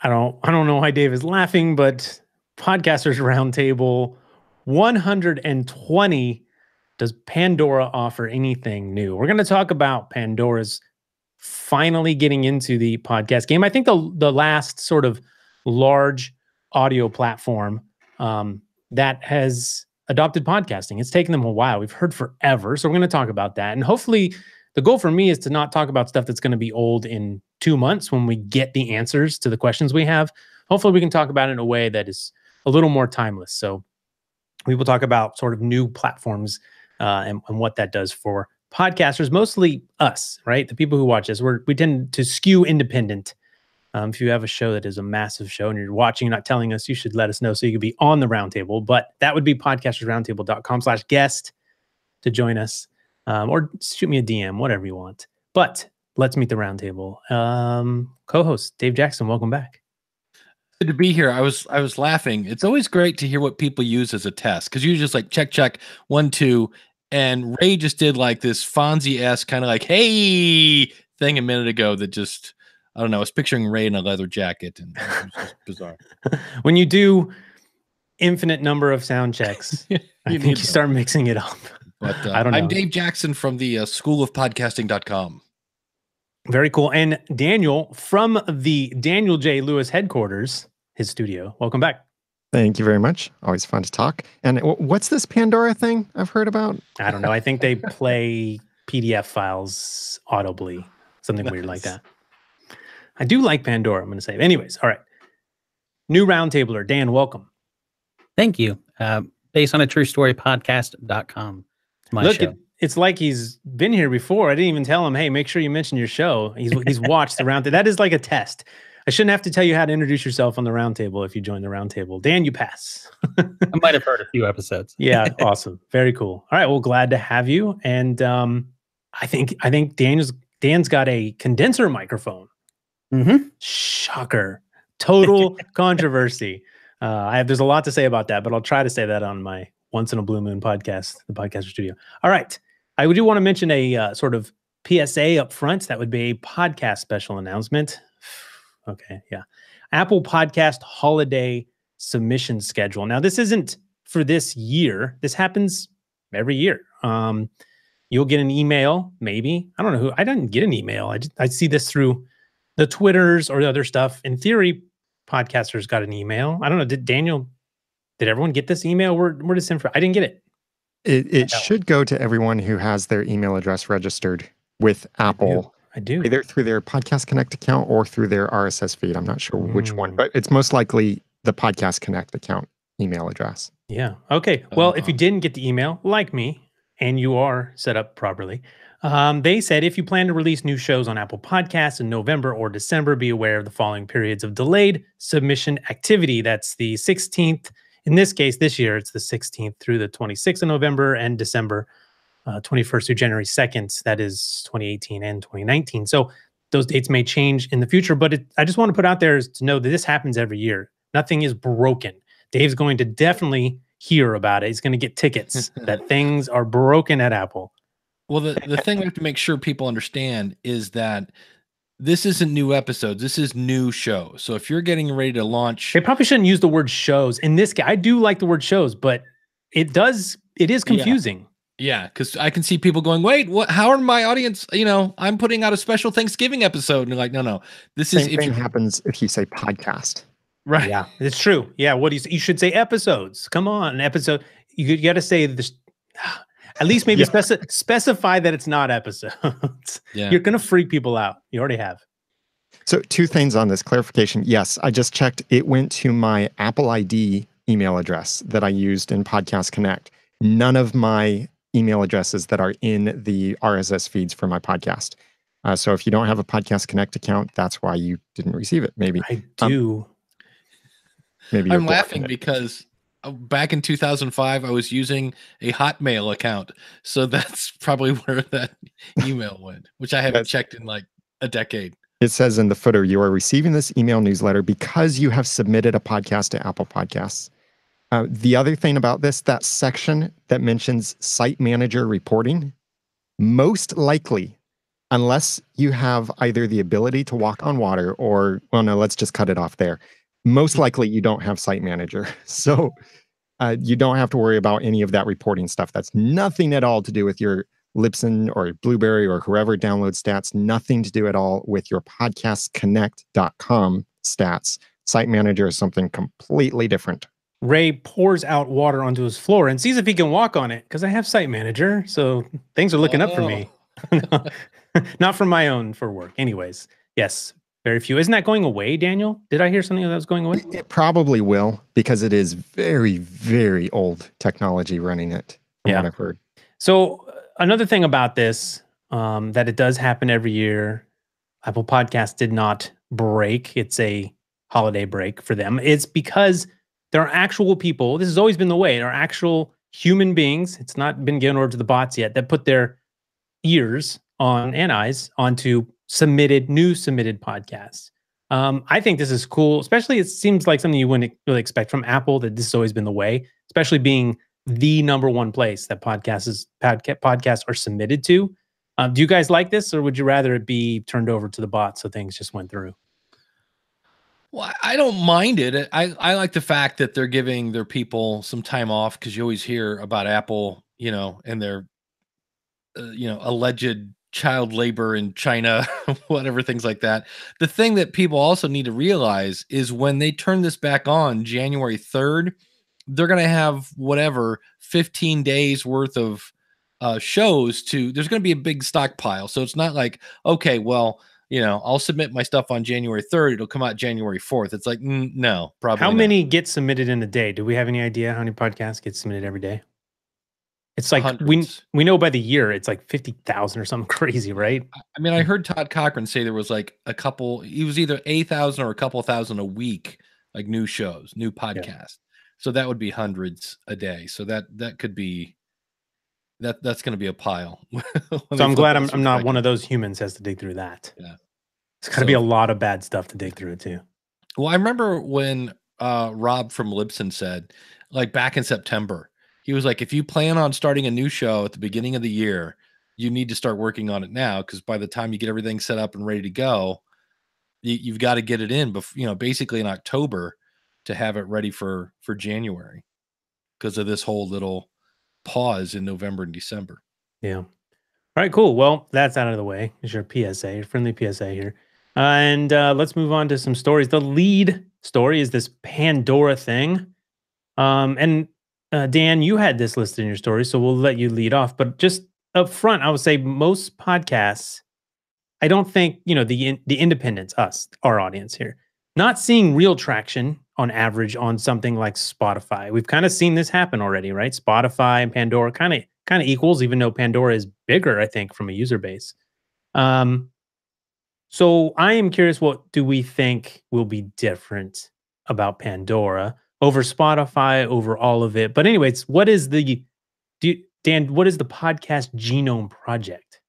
I don't know why Dave is laughing, but Podcasters Roundtable 120. Does Pandora offer anything new? We're going to talk about Pandora's finally getting into the podcast game. I think the last sort of large audio platform that has adopted podcasting. It's taken them a while. We've heard forever. So we're going to talk about that. And hopefully the goal for me is to not talk about stuff that's going to be old in 2 months when we get the answers to the questions we have. Hopefully we can talk about it in a way that is a little more timeless. So we will talk about sort of new platforms and what that does for podcasters, mostly us, right? The people who watch us. We tend to skew independent. If you have a show that is a massive show and you're watching, not telling us, you should let us know so you could be on the roundtable. But that would be podcastersroundtable.com/guest to join us, or shoot me a DM, whatever you want. But let's meet the roundtable. Co-host Dave Jackson, welcome back. Good to be here. I was laughing. It's always great to hear what people use as a test, because you just like check 1, 2, and Ray just did like this Fonzie-esque kind of like hey thing a minute ago that just, I don't know, I was picturing Ray in a leather jacket, and it was just bizarre. When you do infinite number of sound checks, I think you start mixing it up. But I don't know. I'm Dave Jackson from the schoolofpodcasting.com. Very cool. And Daniel from the Daniel J. Lewis headquarters, his studio. Welcome back. Thank you very much. Always fun to talk. And what's this Pandora thing I've heard about? I don't know. I think they play PDF files audibly, something weird like that. I do like Pandora, I'm going to say. Anyways, all right. New roundtabler, Dan, welcome. Thank you. Based on a true story podcast.com. Look, it's like he's been here before. I didn't even tell him, hey, make sure you mention your show. He's watched the roundtable. That is like a test. I shouldn't have to tell you how to introduce yourself on the roundtable if you join the roundtable. Dan, you pass. I might have heard a few episodes. Yeah, awesome. Very cool. All right, well, glad to have you. And I think Dan's got a condenser microphone. Mm-hmm. Shocker. Total controversy. There's a lot to say about that, but I'll try to say that on my Once in a Blue Moon podcast, the Podcaster Studio. All right. I do want to mention a sort of PSA up front. That would be a podcast special announcement. Okay, yeah. Apple Podcast Holiday Submission Schedule. Now, this isn't for this year. This happens every year. You'll get an email, maybe. I don't know who. I didn't get an email. I see this through the Twitters or the other stuff. In theory, podcasters got an email. I don't know. Did everyone get this email? Where does it from? I didn't get it. It should go to everyone who has their email address registered with Apple. I do. Either through their Podcast Connect account or through their RSS feed. I'm not sure which one, but it's most likely the Podcast Connect account email address. Yeah. Okay. Well, if you didn't get the email, like me, and you are set up properly, they said if you plan to release new shows on Apple Podcasts in November or December, be aware of the following periods of delayed submission activity. That's the 16th. In this case, this year, it's the 16th through the 26th of November, and December 21st through January 2nd. That is 2018 and 2019. So those dates may change in the future, but I just want to put out there is to know that this happens every year. Nothing is broken. Dave's going to definitely hear about it. He's going to get tickets that things are broken at Apple. Well, the thing we have to make sure people understand is that this isn't new episodes. This is new shows. So if you're getting ready to launch... They probably shouldn't use the word shows. In this case, I do like the word shows, but it is confusing. Yeah, because I can see people going, wait, what? How are my audience? I'm putting out a special Thanksgiving episode. And you're like, no. Same thing happens if you say podcast. Right. Yeah, it's true. Yeah, what do you should say episodes. Come on, an episode. You got to say this. At least maybe specify that it's not episodes. Yeah. You're going to freak people out. You already have. So 2 things on this clarification. Yes, I just checked. It went to my Apple ID email address that I used in Podcast Connect. None of my email addresses that are in the RSS feeds for my podcast. So if you don't have a Podcast Connect account, that's why you didn't receive it. Maybe I do. Maybe I'm laughing because back in 2005, I was using a Hotmail account. So that's probably where that email went, which I haven't checked in like a decade. It says in the footer, you are receiving this email newsletter because you have submitted a podcast to Apple Podcasts. The other thing about this, that section that mentions site manager reporting, most likely unless you have either the ability to walk on water or, well, no, let's just cut it off there. Most likely you don't have Site Manager. So you don't have to worry about any of that reporting stuff. That's nothing at all to do with your Libsyn or Blueberry or whoever downloads stats, nothing to do at all with your podcastconnect.com stats. Site Manager is something completely different. Ray pours out water onto his floor and sees if he can walk on it because I have Site Manager, so things are looking up for me. Not for my own, for work. Anyways, yes, very few. Isn't that going away, Daniel? Did I hear something that was going away? It probably will, because it is very, very old technology running it, from what I've heard. So another thing about this, that it does happen every year. Apple Podcasts did not break. It's a holiday break for them. It's because there are actual people. This has always been the way. There are actual human beings. It's not been given over to the bots yet, that put their ears on and eyes onto new submitted podcasts. I think this is cool, especially it seems like something you wouldn't really expect from Apple, that this has always been the way, especially being the #1 place that podcasts are submitted to. Do you guys like this, or would you rather it be turned over to the bot so things just went through? Well, I don't mind it. I like the fact that they're giving their people some time off, because you always hear about Apple, and their, alleged child labor in China, whatever, things like that. The thing that people also need to realize is when they turn this back on January 3rd, they're going to have 15 days worth of shows there's going to be a big stockpile. So it's not like, okay, well, I'll submit my stuff on January 3rd. It'll come out January 4th. It's like, no, probably How not. many get submitted in a day? Do we have any idea how many podcasts get submitted every day? It's like Hundreds. we know by the year it's like 50,000 or something crazy, right? I mean, I heard Todd Cochran say there was like a couple, it was either 8,000 or a couple thousand a week, like new shows, new podcasts. Yeah. So that would be hundreds a day. So that could be, that's going to be a pile. So I'm glad I'm not one of those humans has to dig through that. Yeah. It's got to be a lot of bad stuff to dig through too. Well, I remember when Rob from Libsyn said, like back in September, he was like, if you plan on starting a new show at the beginning of the year, you need to start working on it now, because by the time you get everything set up and ready to go, you've got to get it in before, basically in October, to have it ready for January, because of this whole little pause in November and December. Yeah. All right, cool. Well, that's out of the way. It's your PSA, your friendly PSA here. And let's move on to some stories. The lead story is this Pandora thing. And Dan, you had this listed in your story, so we'll let you lead off. But just up front, I would say most podcasts, I don't think, the independents, us, our audience here, not seeing real traction on average on something like Spotify. We've kind of seen this happen already, right? Spotify and Pandora kind of equals, even though Pandora is bigger, I think, from a user base. So I am curious, what do we think will be different about Pandora over Spotify, over all of it? But anyways, what is Dan, what is the Podcast Genome Project?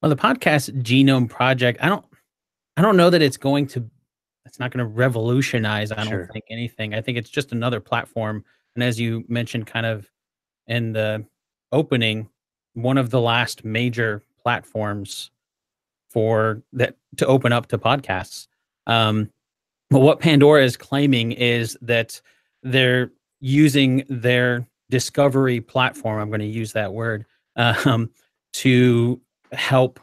Well, the Podcast Genome Project, I don't know that it's not going to revolutionize, I don't think, anything. I think it's just another platform. And as you mentioned kind of in the opening, one of the last major platforms for that to open up to podcasts. But what Pandora is claiming is that they're using their discovery platform, I'm going to use that word, to help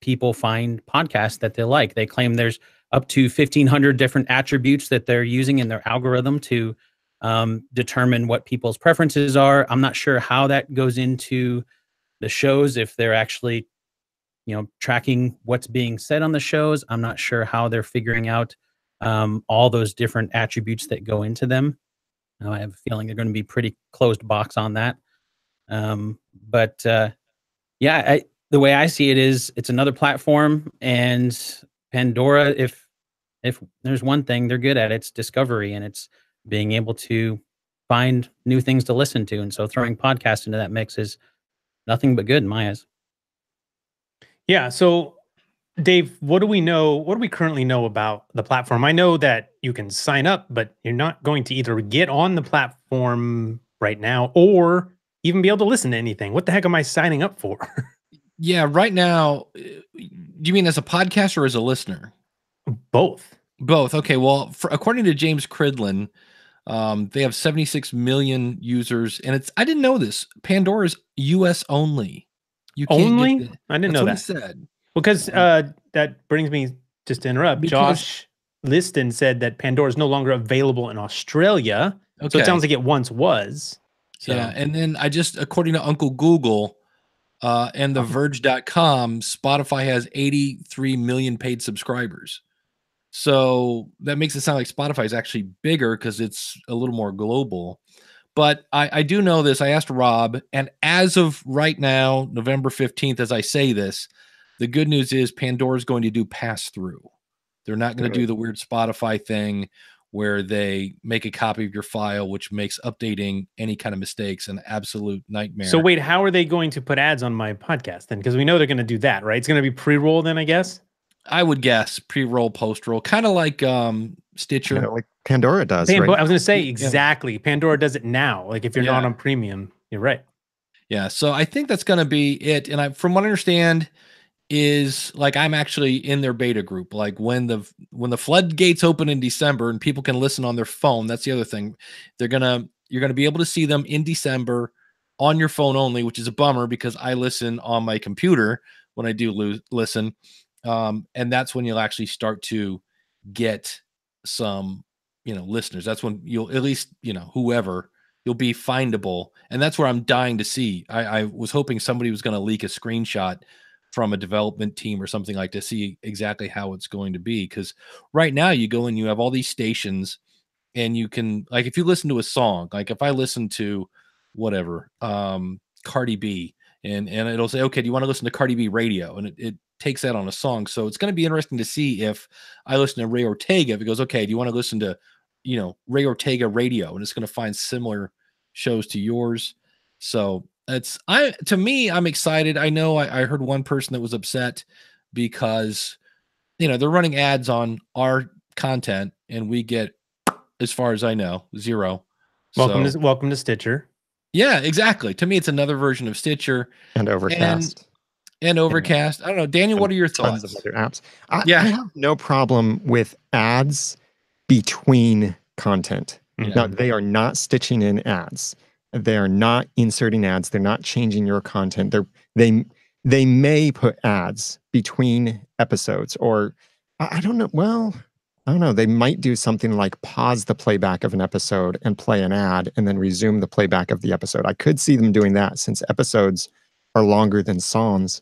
people find podcasts that they like. They claim there's up to 1,500 different attributes that they're using in their algorithm to determine what people's preferences are. I'm not sure how that goes into the shows, if they're actually, tracking what's being said on the shows. I'm not sure how they're figuring out all those different attributes that go into them. I have a feeling they're going to be pretty closed box on that. The way I see it is it's another platform, and Pandora, if there's one thing they're good at, it's discovery, and it's being able to find new things to listen to. And so throwing podcasts into that mix is nothing but good in my eyes. Yeah. So Dave, what do we know? What do we currently know about the platform? I know that you can sign up, but you're not going to either get on the platform right now or even be able to listen to anything. What the heck am I signing up for? Yeah, right now, do you mean as a podcaster or as a listener? Both. Both. Okay. Well, according to James Cridlin, they have 76 million users, and I didn't know this. Pandora's US only. You can't get Only? I didn't that's know what he that. said. Because that brings me, just to interrupt, Because- Josh Liston said that Pandora is no longer available in Australia. So it Okay. sounds like it once was. So. Yeah. And then according to Uncle Google and TheVerge.com, Spotify has 83 million paid subscribers. So that makes it sound like Spotify is actually bigger because it's a little more global. But I do know this. I asked Rob, and as of right now, November 15th, as I say this, the good news is Pandora is going to do pass-through. They're not going to do the weird Spotify thing where they make a copy of your file, which makes updating any kind of mistakes an absolute nightmare. So wait, how are they going to put ads on my podcast then? Because we know they're going to do that, right? It's going to be pre-roll then, I guess? I would guess pre-roll, post-roll, kind of like Stitcher. Yeah, like Pandora does, right? I was going to say exactly. Pandora does it now. Like if you're not Yeah. on premium, you're right. Yeah, so I think that's going to be it. And from what I understand, is like I'm actually in their beta group. Like when the floodgates open in December and people can listen on their phone. That's the other thing. You're gonna be able to see them in December on your phone only, which is a bummer because I listen on my computer when I do listen. And that's when you'll actually start to get some, listeners. That's when you'll at least, whoever, you'll be findable. And that's where I'm dying to see. I was hoping somebody was going to leak a screenshot from a development team or something like to see exactly how it's going to be. Because right now you go and you have all these stations and you can, like, if you listen to a song, like if I listen to whatever, Cardi B, and it'll say, okay, do you want to listen to Cardi B radio? And it takes that on a song. So it's going to be interesting to see if I listen to Ray Ortega, if it goes, okay, do you want to listen to, Ray Ortega radio? And it's going to find similar shows to yours. So to me, I'm excited. I know I heard one person that was upset because, they're running ads on our content and we get, as far as I know, 0. Welcome to Stitcher. Yeah, exactly. To me, it's another version of Stitcher And Overcast. And Overcast. I don't know. Daniel, what are your thoughts? Tons of other apps. I Yeah. have no problem with ads between content. Yeah. Now, they are not stitching in ads. They are not inserting ads. They're not changing your content. They may put ads between episodes, or I don't know. Well, I don't know. They might do something like pause the playback of an episode and play an ad and then resume the playback of the episode. I could see them doing that since episodes are longer than songs.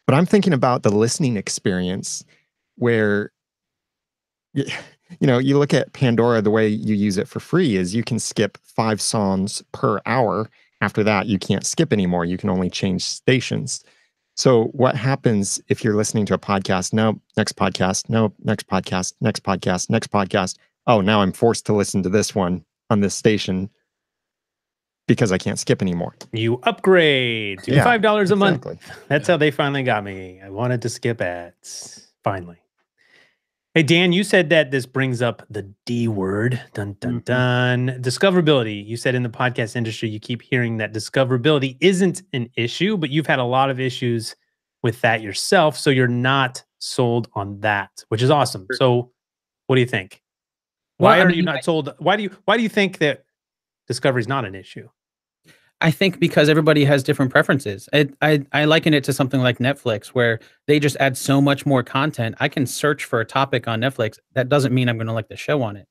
But I'm thinking about the listening experience where, you look at Pandora, the way you use it for free is you can skip 5 songs per hour. After that, you can't skip anymore. You can only change stations. So what happens if you're listening to a podcast? No, next podcast. No, next podcast, next podcast, next podcast. Oh, now I'm forced to listen to this one on this station because I can't skip anymore. You upgrade to $5 a month. That's how they finally got me. I wanted to skip ads. Finally. Hey, Dan, you said that this brings up the D word. Dun, dun, dun. Discoverability. You said in the podcast industry, you keep hearing that discoverability isn't an issue, but you've had a lot of issues with that yourself. So you're not sold on that, which is awesome. So what do you think? Why are you not sold? Why do you think that discovery is not an issue? I think because everybody has different preferences. I liken it to something like Netflix, where they just add so much more content. I can search for a topic on Netflix. That doesn't mean I'm going to like the show on it.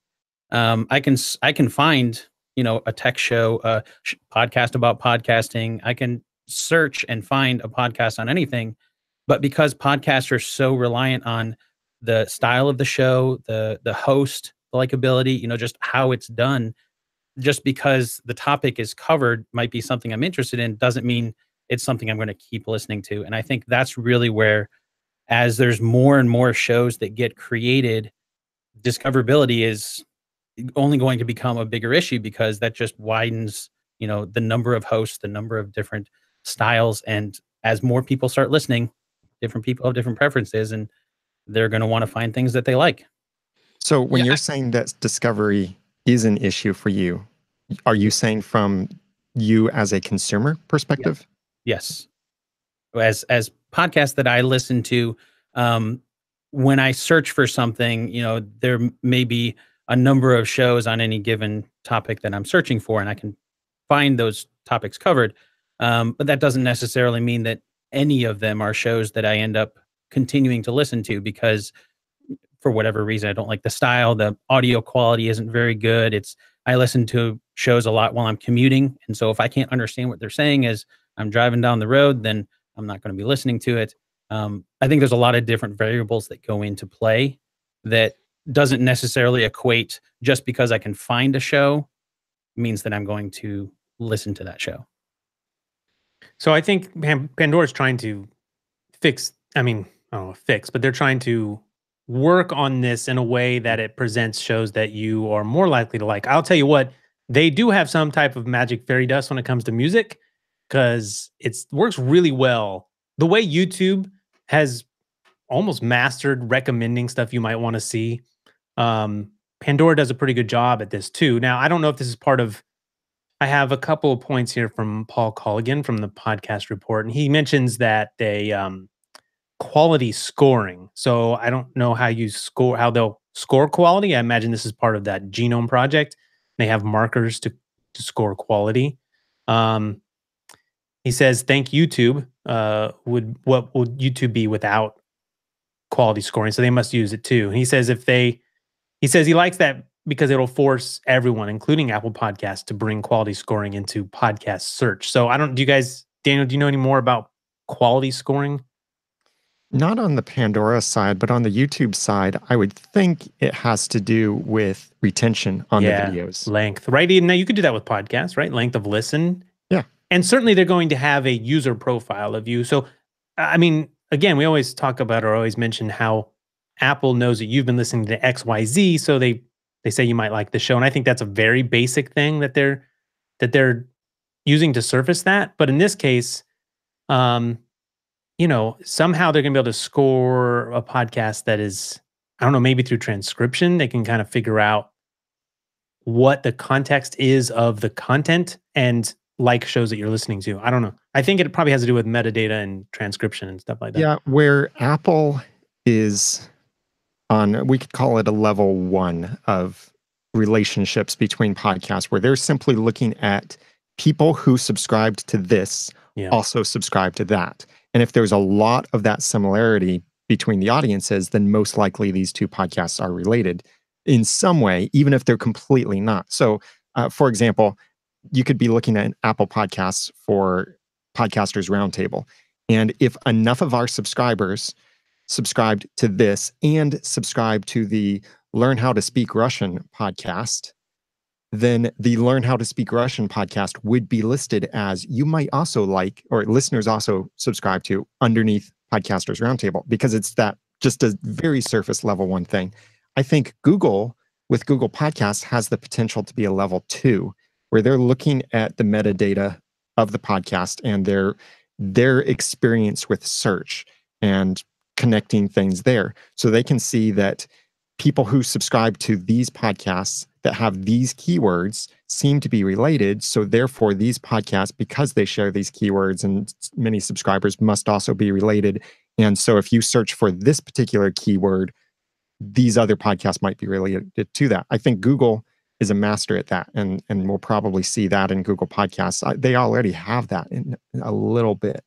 I can find, a tech show, a podcast about podcasting. I can search and find a podcast on anything. But because podcasts are so reliant on the style of the show, the host, the likability, just how it's done, just because the topic is covered might be something I'm interested in doesn't mean it's something I'm going to keep listening to. And I think that's really where, as there's more and more shows that get created, discoverability is only going to become a bigger issue, because that just widens, the number of hosts, the number of different styles. And as more people start listening, different people have different preferences, and they're going to want to find things that they like. So when you're saying that discovery is an issue for you, are you saying from you as a consumer perspective? Yes. as podcasts that I listen to, when I search for something, there may be a number of shows on any given topic that I'm searching for, and I can find those topics covered. But that doesn't necessarily mean that any of them are shows that I end up continuing to listen to, because for whatever reason, I don't like the style. The audio quality isn't very good. I listen to shows a lot while I'm commuting. And so if I can't understand what they're saying as I'm driving down the road, then I'm not going to be listening to it. I think there's a lot of different variables that go into play that doesn't necessarily equate just because I can find a show means that I'm going to listen to that show. So I think Pandora's trying to fix, I don't know, but they're trying to work on this in a way that it presents shows that you are more likely to like. I'll tell you what, they do have some type of magic fairy dust when it comes to music, because it works really well. The way YouTube has almost mastered recommending stuff you might want to see. Pandora does a pretty good job at this too. Now, I don't know if this is part of, I have a couple of points here from Paul Colligan from the podcast report, and he mentions that they quality scoring. So I don't know how they'll score quality. I imagine this is part of that Genome project. They have markers to score quality. He says, thank YouTube. What would YouTube be without quality scoring? So they must use it too. And he says he likes that because it'll force everyone, including Apple Podcasts, to bring quality scoring into podcast search. So Daniel, do you know any more about quality scoring? Not on the Pandora side, but on the YouTube side, I would think it has to do with retention on the videos. Length, right? Now you could do that with podcasts, right? Length of listen. Yeah. And certainly they're going to have a user profile of you. So, again, we always talk about or always mention how Apple knows that you've been listening to XYZ, so they say you might like the show. And I think that's a very basic thing that they're using to surface that. But in this case, somehow they're going to be able to score a podcast that is, I don't know, maybe through transcription, they can kind of figure out what the context is of the content and like shows that you're listening to. I don't know. I think it probably has to do with metadata and transcription and stuff like that. Yeah, where Apple is on, we could call it a level 1 of relationships between podcasts, where they're simply looking at people who subscribed to this also subscribe to that. And if there's a lot of that similarity between the audiences, then most likely these two podcasts are related in some way, even if they're completely not. So, for example, you could be looking at Apple Podcasts for Podcasters Roundtable. And if enough of our subscribers subscribed to this and subscribe to the Learn How to Speak Russian podcast, then the Learn How to Speak Russian podcast would be listed as you might also like, or listeners also subscribe to underneath Podcasters Roundtable, because it's that just a very surface level 1 thing. I think Google, with Google Podcasts, has the potential to be a level 2, where they're looking at the metadata of the podcast and their experience with search and connecting things there. So they can see that people who subscribe to these podcasts that have these keywords seem to be related. So therefore, these podcasts, because they share these keywords and many subscribers, must also be related. And so if you search for this particular keyword, these other podcasts might be related to that. I think Google is a master at that, and we'll probably see that in Google Podcasts. They already have that in a little bit.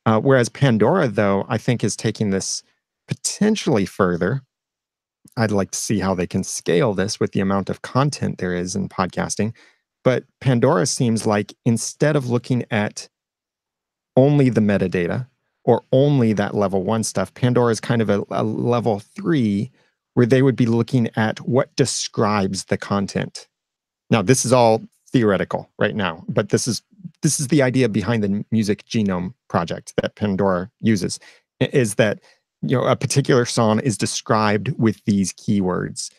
Whereas Pandora, though, I think is taking this potentially further. I'd like to see how they can scale this with the amount of content there is in podcasting. But Pandora seems like, instead of looking at only the metadata or only that level 1 stuff, Pandora is kind of a level 3, where they would be looking at what describes the content. Now, this is all theoretical right now, but this is the idea behind the Music Genome project that Pandora uses, is that a particular song is described with these keywords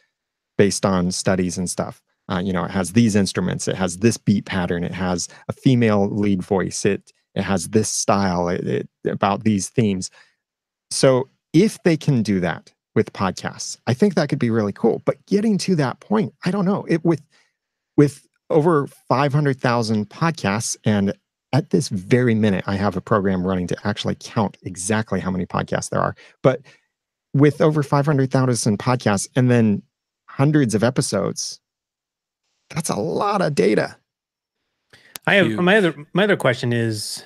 based on studies and stuff. It has these instruments, it has this beat pattern, it has a female lead voice, it has this style, about these themes. So if they can do that with podcasts, I think that could be really cool. But getting to that point, I don't know. With over 500,000 podcasts and at this very minute, I have a program running to actually count exactly how many podcasts there are. But with over 500,000 podcasts and then hundreds of episodes, that's a lot of data. I have my other question is,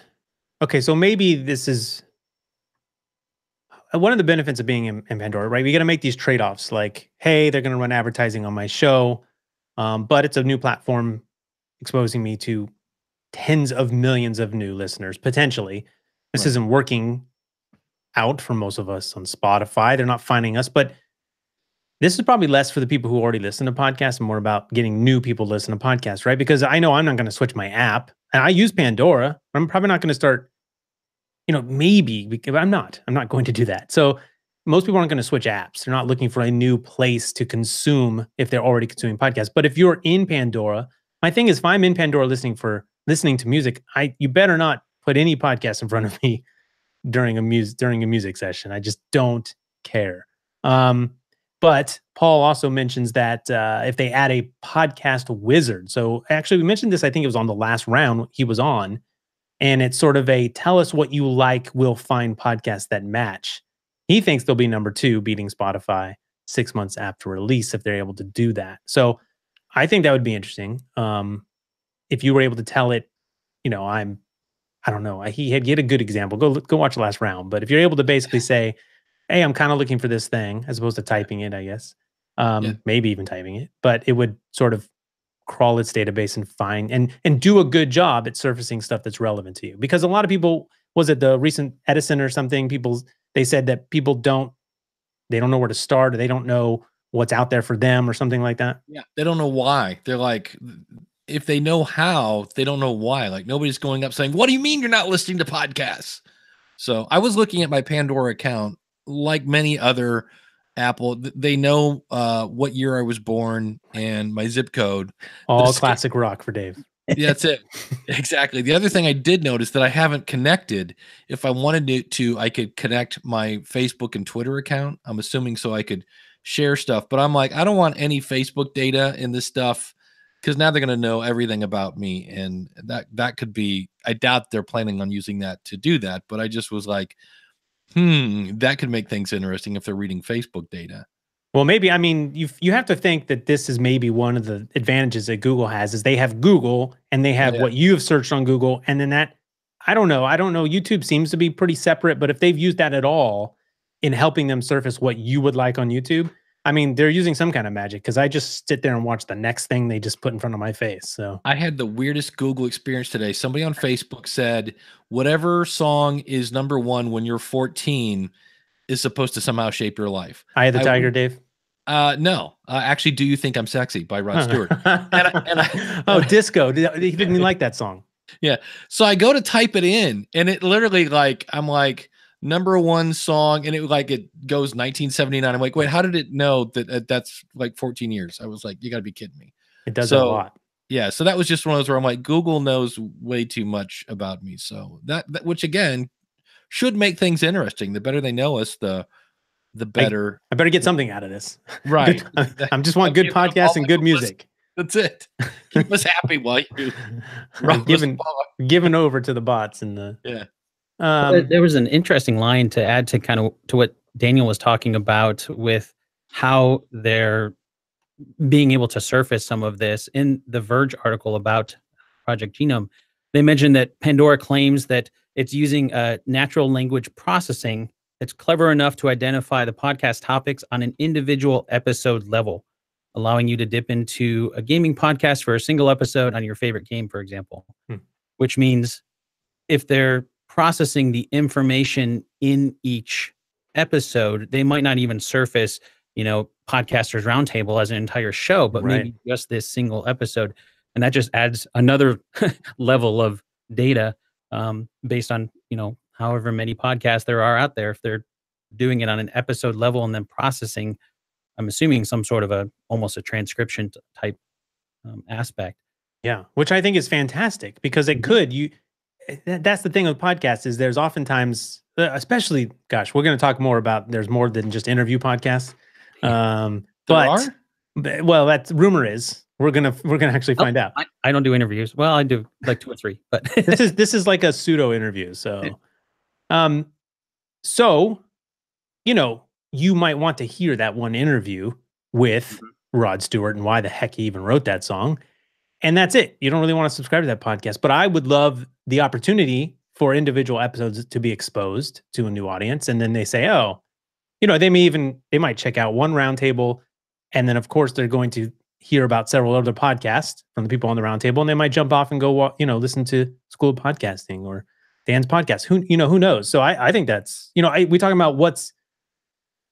okay, so maybe this is one of the benefits of being in Pandora, right? We got to make these trade-offs. Like, hey, they're going to run advertising on my show, but it's a new platform exposing me to tens of millions of new listeners potentially. This isn't working out for most of us on Spotify. They're not finding us, but this is probably less for the people who already listen to podcasts and more about getting new people to listen to podcasts, right? Because I know I'm not going to switch my app, and I use Pandora. I'm probably not going to start, maybe, because I'm not going to do that. So most people aren't going to switch apps. They're not looking for a new place to consume if they're already consuming podcasts. But if you're in Pandora, my thing is, if I'm in Pandora listening to music, you better not put any podcast in front of me during a music session. I just don't care. But Paul also mentions that if they add a podcast wizard, so actually we mentioned this, I think it was on the last round he was on, and it's sort of a tell us what you like, we'll find podcasts that match. He thinks they'll be number 2, beating Spotify 6 months after release if they're able to do that. So I think that would be interesting. If you were able to tell it, I don't know. He had a good example. Go watch the last round. But if you're able to basically say, hey, I'm kind of looking for this thing, as opposed to typing it, I guess, maybe even typing it, but it would sort of crawl its database and find and do a good job at surfacing stuff that's relevant to you. Because a lot of people, was it the recent Edison or something? They said that people don't know where to start, or they don't know what's out there for them, or something like that. Yeah, they don't know why. They're like, if they know how, they don't know why. Like, nobody's going up saying, what do you mean you're not listening to podcasts? So I was looking at my Pandora account, like many other Apple, they know what year I was born and my zip code. All classic rock for Dave. Yeah, that's it. Exactly. The other thing I did notice that I haven't connected, if I wanted to, I could connect my Facebook and Twitter account. I'm assuming so I could share stuff, but I'm like, I don't want any Facebook data in this stuff, because now they're going to know everything about me. And that could be, I doubt they're planning on using that to do that. But I just was like, that could make things interesting if they're reading Facebook data. Well, maybe, I mean, you have to think that this is maybe one of the advantages that Google has, is they have Google and they have what you have searched on Google. And then I don't know. YouTube seems to be pretty separate, but if they've used that at all in helping them surface what you would like on YouTube, I mean, they're using some kind of magic, because I just sit there and watch the next thing they just put in front of my face. So I had the weirdest Google experience today. Somebody on Facebook said, whatever song is number 1 when you're 14 is supposed to somehow shape your life. Eye of the Tiger, Dave? No. Actually, Do You Think I'm Sexy by Rod Stewart. Oh, Disco. He didn't like that song. Yeah. So I go to type it in, and it literally, like, I'm like, number 1 song, and it goes 1979. I'm like, wait, how did it know that that's like 14 years? I was like, you got to be kidding me. It does a lot. Yeah. So that was just one of those where I'm like, Google knows way too much about me. So that which again should make things interesting. The better they know us, the better. I better get something out of this. Right. I just want good podcasts and good music. That's it. Keep us happy while you giving over to the bots and the there was an interesting line to add to kind of to what Daniel was talking about with how they're being able to surface some of this. In the Verge article about Project Genome, they mentioned that Pandora claims that it's using natural language processing that's clever enough to identify the podcast topics on an individual episode level, allowing you to dip into a gaming podcast for a single episode on your favorite game, for example. Which means if they're processing the information in each episode, they might not even surface, Podcasters Roundtable as an entire show, but maybe just this single episode. And that just adds another level of data based on, however many podcasts there are out there. If they're doing it on an episode level and then processing, I'm assuming some sort of almost a transcription type aspect. Yeah, which I think is fantastic, because it could, that's the thing with podcasts, is there's oftentimes, especially, gosh, we're going to talk more about, there's more than just interview podcasts. But Well, that's rumor is. We're gonna actually find out. I don't do interviews. Well, I do like 2 or 3, but this is like a pseudo interview. So, so you might want to hear that one interview with Rod Stewart and why the heck he even wrote that song. And that's it. You don't really want to subscribe to that podcast. But I would love the opportunity for individual episodes to be exposed to a new audience. And then they say, oh, they might check out one roundtable. And then, of course, they're going to hear about several other podcasts from the people on the roundtable. And they might jump off and go, listen to School of Podcasting or Dan's podcast. Who knows? So I think that's, we talking about what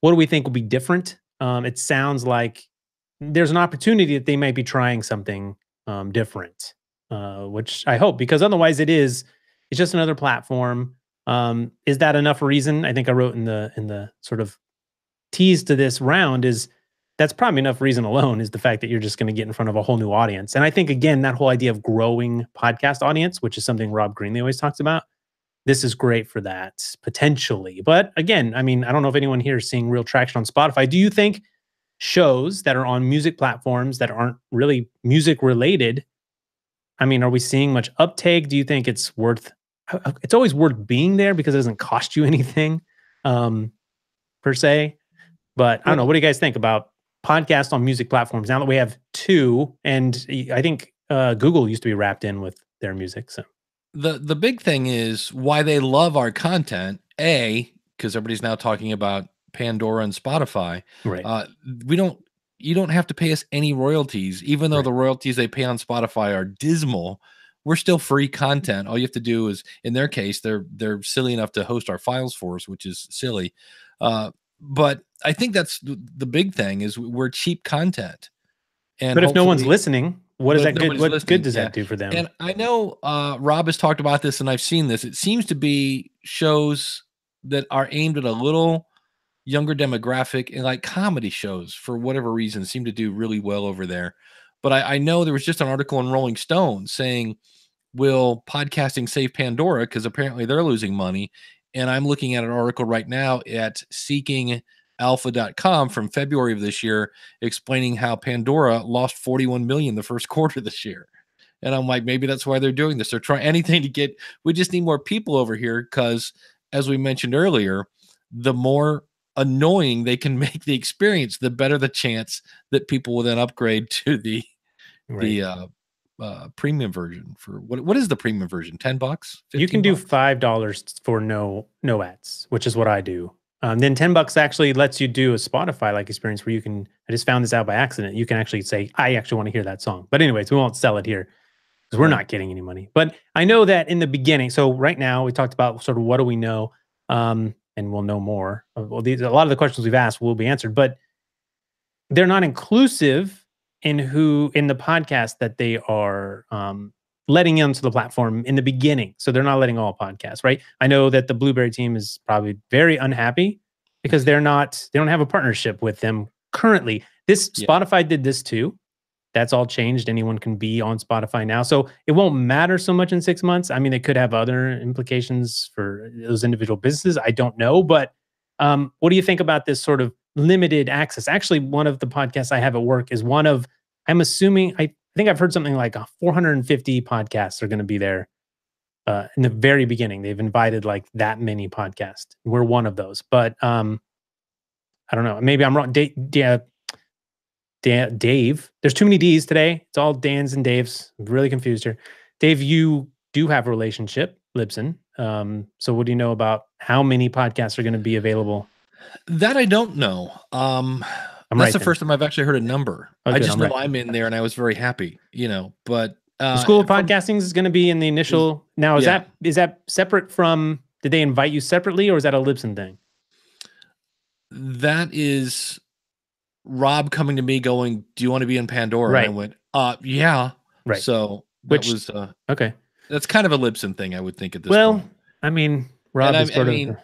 do we think will be different? It sounds like there's an opportunity that they might be trying something different, which I hope, because otherwise it's just another platform. Is that enough reason? I think I wrote in the sort of tease to this round that's probably enough reason alone, is the fact that you're just going to get in front of a whole new audience. And I think, again, that whole idea of growing podcast audience, which is something Rob Greenlee always talks about, this is great for that potentially. But again, I don't know if anyone here is seeing real traction on Spotify. Do you think shows that are on music platforms that aren't really music related, are we seeing much uptake? Do you think it's always worth being there because it doesn't cost you anything per se? But I don't know. What do you guys think about podcasts on music platforms now that we have 2? And I think Google used to be wrapped in with their music. So the big thing is why they love our content, because everybody's now talking about Pandora and Spotify. Right. You don't have to pay us any royalties, even though the royalties they pay on Spotify are dismal. We're still free content. All you have to do is, in their case, they're silly enough to host our files for us, which is silly. But I think that's the big thing, is we're cheap content. But if no one's listening, what good does that do for them? And I know Rob has talked about this, and I've seen this. It seems to be shows that are aimed at a little younger demographic, and like comedy shows, for whatever reason, seem to do really well over there. But I know there was just an article in Rolling Stone saying, will podcasting save Pandora? Because apparently they're losing money. And I'm looking at an article right now at seekingalpha.com from February of this year, explaining how Pandora lost 41 million the first quarter this year. And I'm like, maybe that's why they're doing this. They're trying anything to we just need more people over here, because as we mentioned earlier, the more annoying they can make the experience, the better the chance that people will then upgrade to the premium version. For what is the premium version? $10? You can do $5 for no ads, which is what I do. Then $10 actually lets you do a Spotify like experience where I just found this out by accident. You can actually say, I actually want to hear that song. But anyways, we won't sell it here because we're not getting any money. But I know that in the beginning, so right now we talked about sort of what do we know, and we'll know more. Well, a lot of the questions we've asked will be answered, but they're not inclusive in the podcast that they are letting into the platform in the beginning. So they're not letting all podcasts, right? I know that the Blueberry team is probably very unhappy because they don't have a partnership with them currently. Spotify did this too. That's all changed. Anyone can be on Spotify now. So it won't matter so much in 6 months. It could have other implications for those individual businesses. I don't know. But what do you think about this sort of limited access? Actually, one of the podcasts I have at work is I'm assuming, I think I've heard something like 450 podcasts are going to be there in the very beginning. They've invited like that many podcasts. We're one of those. But I don't know. Maybe I'm wrong. Dave, there's too many D's today. It's all Dan's and Dave's. I'm really confused here. Dave, you do have a relationship, Libsyn. So what do you know about how many podcasts are going to be available? That I don't know. That's the first time I've actually heard a number. I just know I'm in there, and I was very happy, but the School of Podcasting is going to be in the initial. Now, is that separate from, did they invite you separately, or is that a Libsyn thing? That is Rob coming to me going, do you want to be in Pandora? Right. And I went, yeah. Right. So that was okay. That's kind of a Libsyn thing, I would think, at this point. Rob is sort of.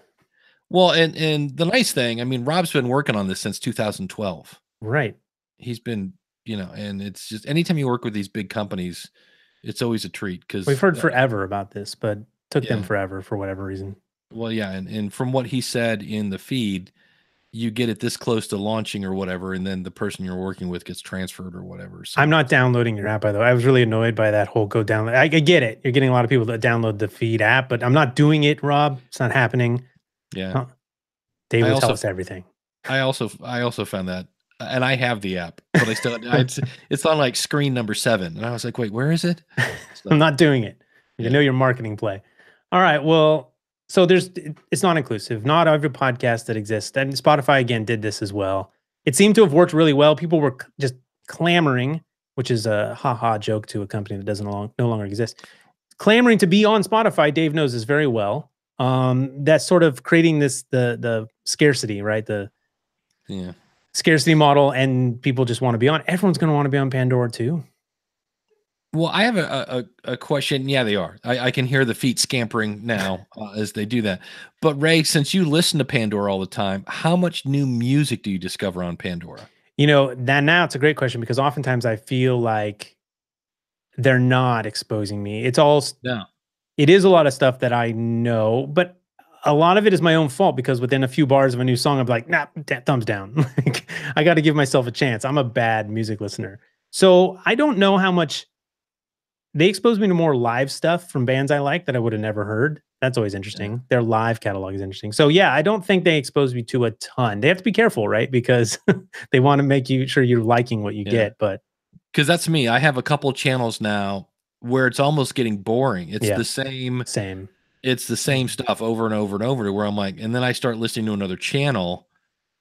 Well, and the nice thing, Rob's been working on this since 2012. Right. He's been, and it's just, anytime you work with these big companies, it's always a treat, because we've heard forever about this, but took them forever for whatever reason. Well, yeah. And from what he said in the feed, you get it this close to launching or whatever, and then the person you're working with gets transferred or whatever. So I'm not downloading your app, by the way. I was really annoyed by that whole go download. I get it. You're getting a lot of people that download the feed app, but I'm not doing it, Rob. It's not happening. yeah. Dave will tell us everything. I also found that, and I have the app, but I still it's on like screen number 7, and I was like, wait, where is it? So, I'm not doing it. You know your marketing play. All right. Well, so it's not inclusive. Not every podcast that exists, and Spotify again did this as well. It seemed to have worked really well. People were just clamoring, which is a ha-ha joke to a company that no longer exists. Clamoring to be on Spotify. Dave knows this very well. That's sort of creating the scarcity, right? The scarcity model, and people just want to be on. Everyone's going to want to be on Pandora too. Well, I have a question. Yeah, they are. I can hear the feet scampering now as they do that. But Ray, since you listen to Pandora all the time, how much new music do you discover on Pandora? You know, now it's a great question, because oftentimes I feel like they're not exposing me. It is a lot of stuff that I know, but a lot of it is my own fault, because within a few bars of a new song, I'm like, nah, thumbs down. Like, I got to give myself a chance. I'm a bad music listener. So I don't know how much. They exposed me to more live stuff from bands I like that I would have never heard. That's always interesting. Yeah. Their live catalog is interesting. So yeah, I don't think they exposed me to a ton. They have to be careful, right? Because they want to make sure you're liking what you get. But because that's me. I have a couple of channels now where it's almost getting boring. It's the same. It's the same stuff over and over and over, to where I'm like, and then I start listening to another channel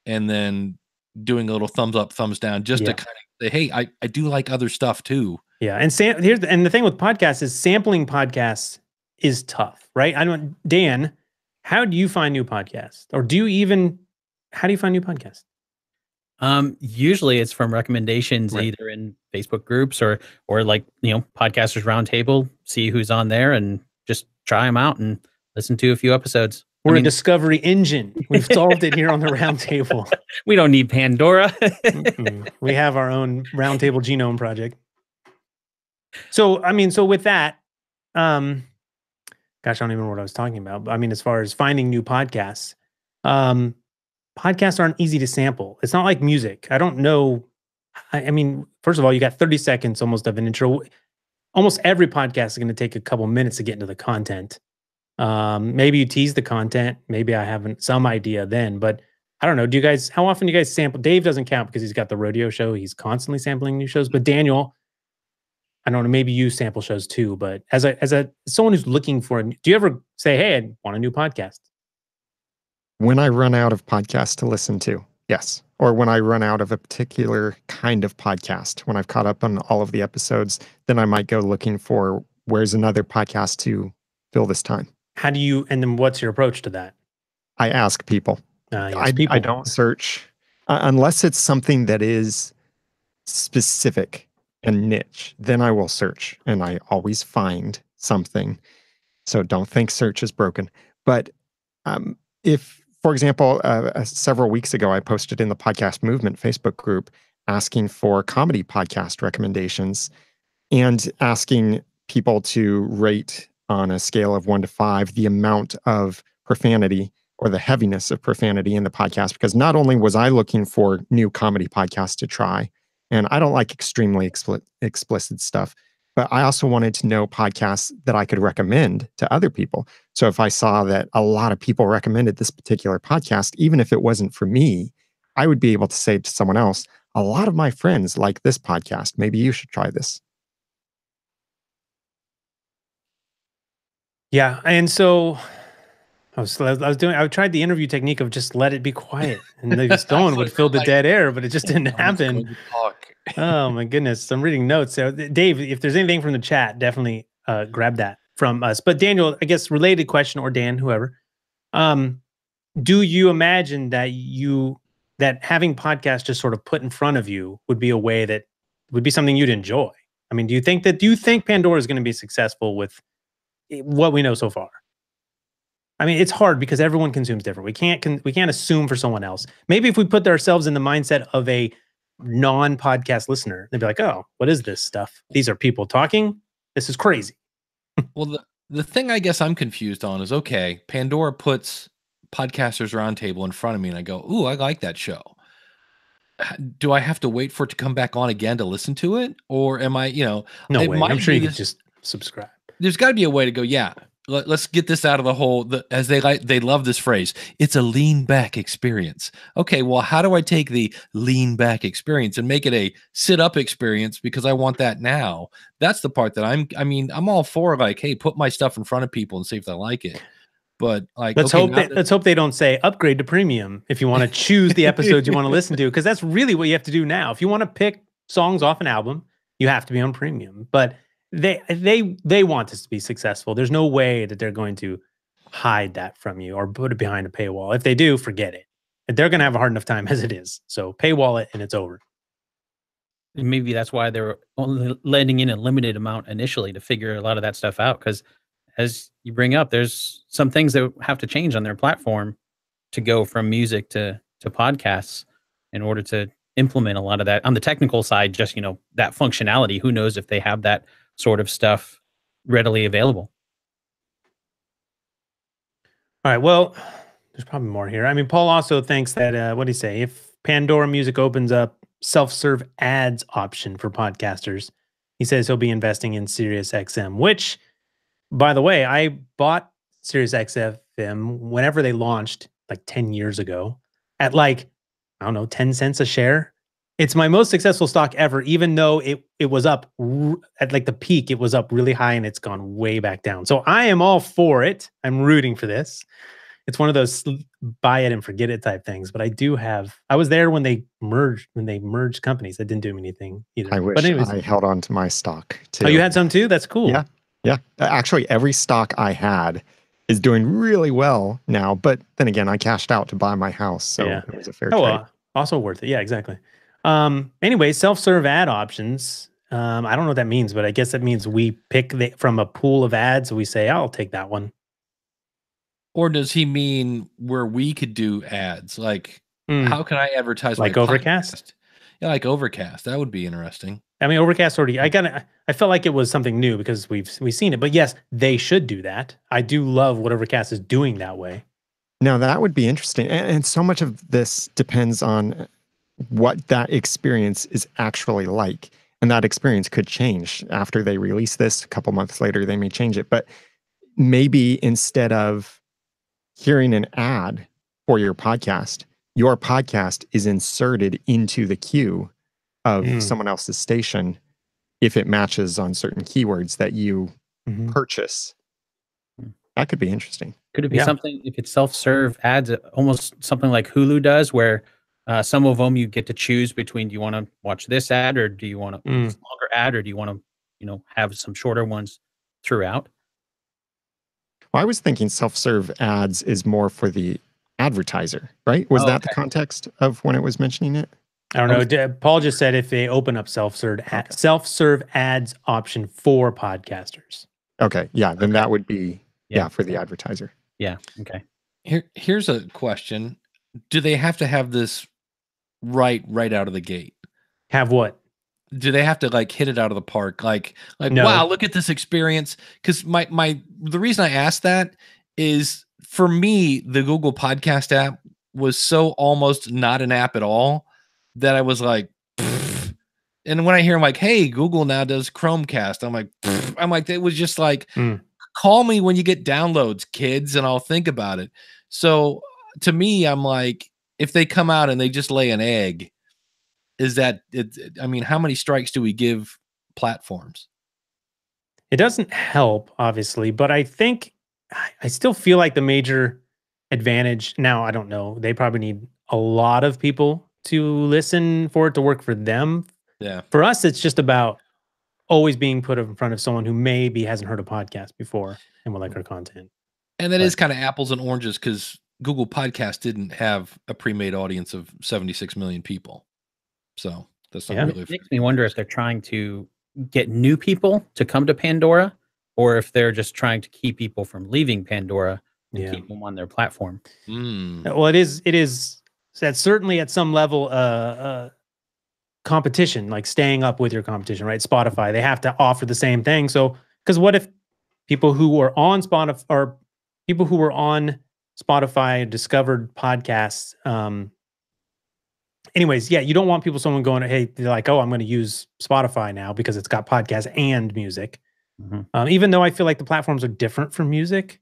and then doing a little thumbs up, thumbs down, just to kind of say, hey, I do like other stuff too. Yeah, and the thing with podcasts is sampling podcasts is tough, right? I don't, Dan, how do you find new podcasts, or how do you find new podcasts? Usually it's from recommendations, either in Facebook groups or like, Podcasters Roundtable. See who's on there and just try them out and listen to a few episodes. We're a discovery engine. We've solved it here on the Roundtable. We don't need Pandora. We have our own Roundtable Genome project. So, so with that, gosh, I don't even know what I was talking about. But I mean, as far as finding new podcasts, podcasts aren't easy to sample. It's not like music. I don't know. I mean, first of all, you got 30 seconds almost of an intro. Almost every podcast is going to take a couple minutes to get into the content. Maybe you tease the content. Maybe I have some idea then, but I don't know. How often do you guys sample? Dave doesn't count because he's got the rodeo show. He's constantly sampling new shows. But Daniel, I don't know, maybe you sample shows too, but as someone who's looking for, do you ever say, hey, I want a new podcast? When I run out of podcasts to listen to, yes. Or when I run out of a particular kind of podcast, when I've caught up on all of the episodes, then I might go looking for where's another podcast to fill this time. And then what's your approach to that? I ask people. I don't search unless it's something that is specific and niche, then I will search, and I always find something. So don't think search is broken. But if, for example, several weeks ago, I posted in the Podcast Movement Facebook group asking for comedy podcast recommendations and asking people to rate on a scale of 1 to 5 the amount of profanity or the heaviness of profanity in the podcast, because not only was I looking for new comedy podcasts to try, and I don't like extremely explicit stuff, but I also wanted to know podcasts that I could recommend to other people. So if I saw that a lot of people recommended this particular podcast, even if it wasn't for me, I would be able to say to someone else, a lot of my friends like this podcast. Maybe you should try this. Yeah. And so I tried the interview technique of just let it be quiet, and the stone would fill the dead air, but it just didn't happen. Oh my goodness. I'm reading notes. So Dave, if there's anything from the chat, definitely grab that from us. But Daniel, I guess related question, or Dan, whoever, do you imagine that having podcasts just sort of put in front of you would be a way that would be something you'd enjoy? I mean, do you think Pandora is going to be successful with what we know so far? I mean, it's hard because everyone consumes different. We can't assume for someone else. Maybe if we put ourselves in the mindset of a non-podcast listener, they'd be like, oh, what is this stuff? These are people talking. This is crazy. Well, the thing I guess I'm confused on is, okay, Pandora puts Podcasters Roundtable in front of me and I go, ooh, I like that show. Do I have to wait for it to come back on again to listen to it? Or am I, No way. I'm sure you could just subscribe. There's got to be a way to go, yeah, let's get this out of the hole. As they love this phrase, it's a lean back experience. Okay, well, how do I take the lean back experience and make it a sit up experience because I want that now? That's the part that I'm all for, like, hey, put my stuff in front of people and see if they like it. But like, let's hope they don't say upgrade to premium if you want to choose the episodes you want to listen to, because that's really what you have to do now. If you want to pick songs off an album, you have to be on premium. But they want this to be successful. There's no way that they're going to hide that from you or put it behind a paywall. If they do, forget it. They're going to have a hard enough time as it is. So paywall it and it's over. And maybe that's why they're only letting in a limited amount initially to figure a lot of that stuff out. Because as you bring up, there's some things that have to change on their platform to go from music to podcasts in order to implement a lot of that on the technical side. Just, that functionality, who knows if they have that sort of stuff readily available. All right. Well, there's probably more here. I mean, Paul also thinks that, what do you say? If Pandora Music opens up self-serve ads option for podcasters, he says he'll be investing in SiriusXM, which, by the way, I bought SiriusXM whenever they launched like 10 years ago at like, I don't know, 10 cents a share. It's my most successful stock ever, even though it was up at like the peak, it was up really high and it's gone way back down. So I am all for it. I'm rooting for this. It's one of those buy it and forget it type things. But I was there when they merged companies. That didn't do anything either. I wish I held on to my stock too. Oh, you had some too? That's cool. Yeah. Yeah. Actually, every stock I had is doing really well now. But then again, I cashed out to buy my house. So it was a fair trade. Also worth it. Yeah, exactly. Anyway, self-serve ad options. I don't know what that means, but I guess that means we pick from a pool of ads. We say, I'll take that one. Or does he mean where we could do ads? Like, how can I advertise like my Overcast? Podcast? Yeah, like Overcast. That would be interesting. I mean, Overcast already. I felt like it was something new because we've seen it. But yes, they should do that. I do love what Overcast is doing that way. Now that would be interesting, and so much of this depends on what that experience is actually like, and that experience could change after they release this. A couple months later, they may change it. But maybe instead of hearing an ad for your podcast is inserted into the queue of someone else's station if it matches on certain keywords that you purchase. That could be interesting. Could it be something, if it's self-serve ads, almost something like Hulu does, where some of them you get to choose between, do you want to watch this ad, or do you want a longer ad, or do you want to, have some shorter ones throughout? Well, I was thinking self-serve ads is more for the advertiser, right? Was that the context of when it was mentioning it? I don't know. Paul just said if they open up self-serve ads option for podcasters. Okay. Yeah. Then that would be, for the advertiser. Yeah. Okay. Here's a question. Do they have to have this right out of the gate? Have what? Do they have to like hit it out of the park? Like no. Wow, look at this experience. Because the reason I asked that is, for me, the Google Podcast app was so almost not an app at all that I was like, pfft. And when I hear them like, hey, Google now does Chromecast, I'm like, it was just like, call me when you get downloads, kids, and I'll think about it. So to me, I'm like, if they come out and they just lay an egg, is that it? I mean, how many strikes do we give platforms? It doesn't help, obviously, but I still feel like the major advantage now, I don't know, they probably need a lot of people to listen for it to work for them. Yeah. For us, it's just about always being put in front of someone who maybe hasn't heard a podcast before and will like our content. And that is kind of apples and oranges, because Google Podcast didn't have a pre-made audience of 76 million people. So that's not really. It makes me wonder if they're trying to get new people to come to Pandora, or if they're just trying to keep people from leaving Pandora and keep them on their platform. Well, it is. That's certainly at some level competition, like staying up with your competition, right? Spotify, they have to offer the same thing. So, because what if people who are on Spotify, or people who were on Spotify discovered podcasts. Anyways, yeah, you don't want someone going, hey, they're like, oh, I'm going to use Spotify now because it's got podcasts and music. Even though I feel like the platforms are different for music.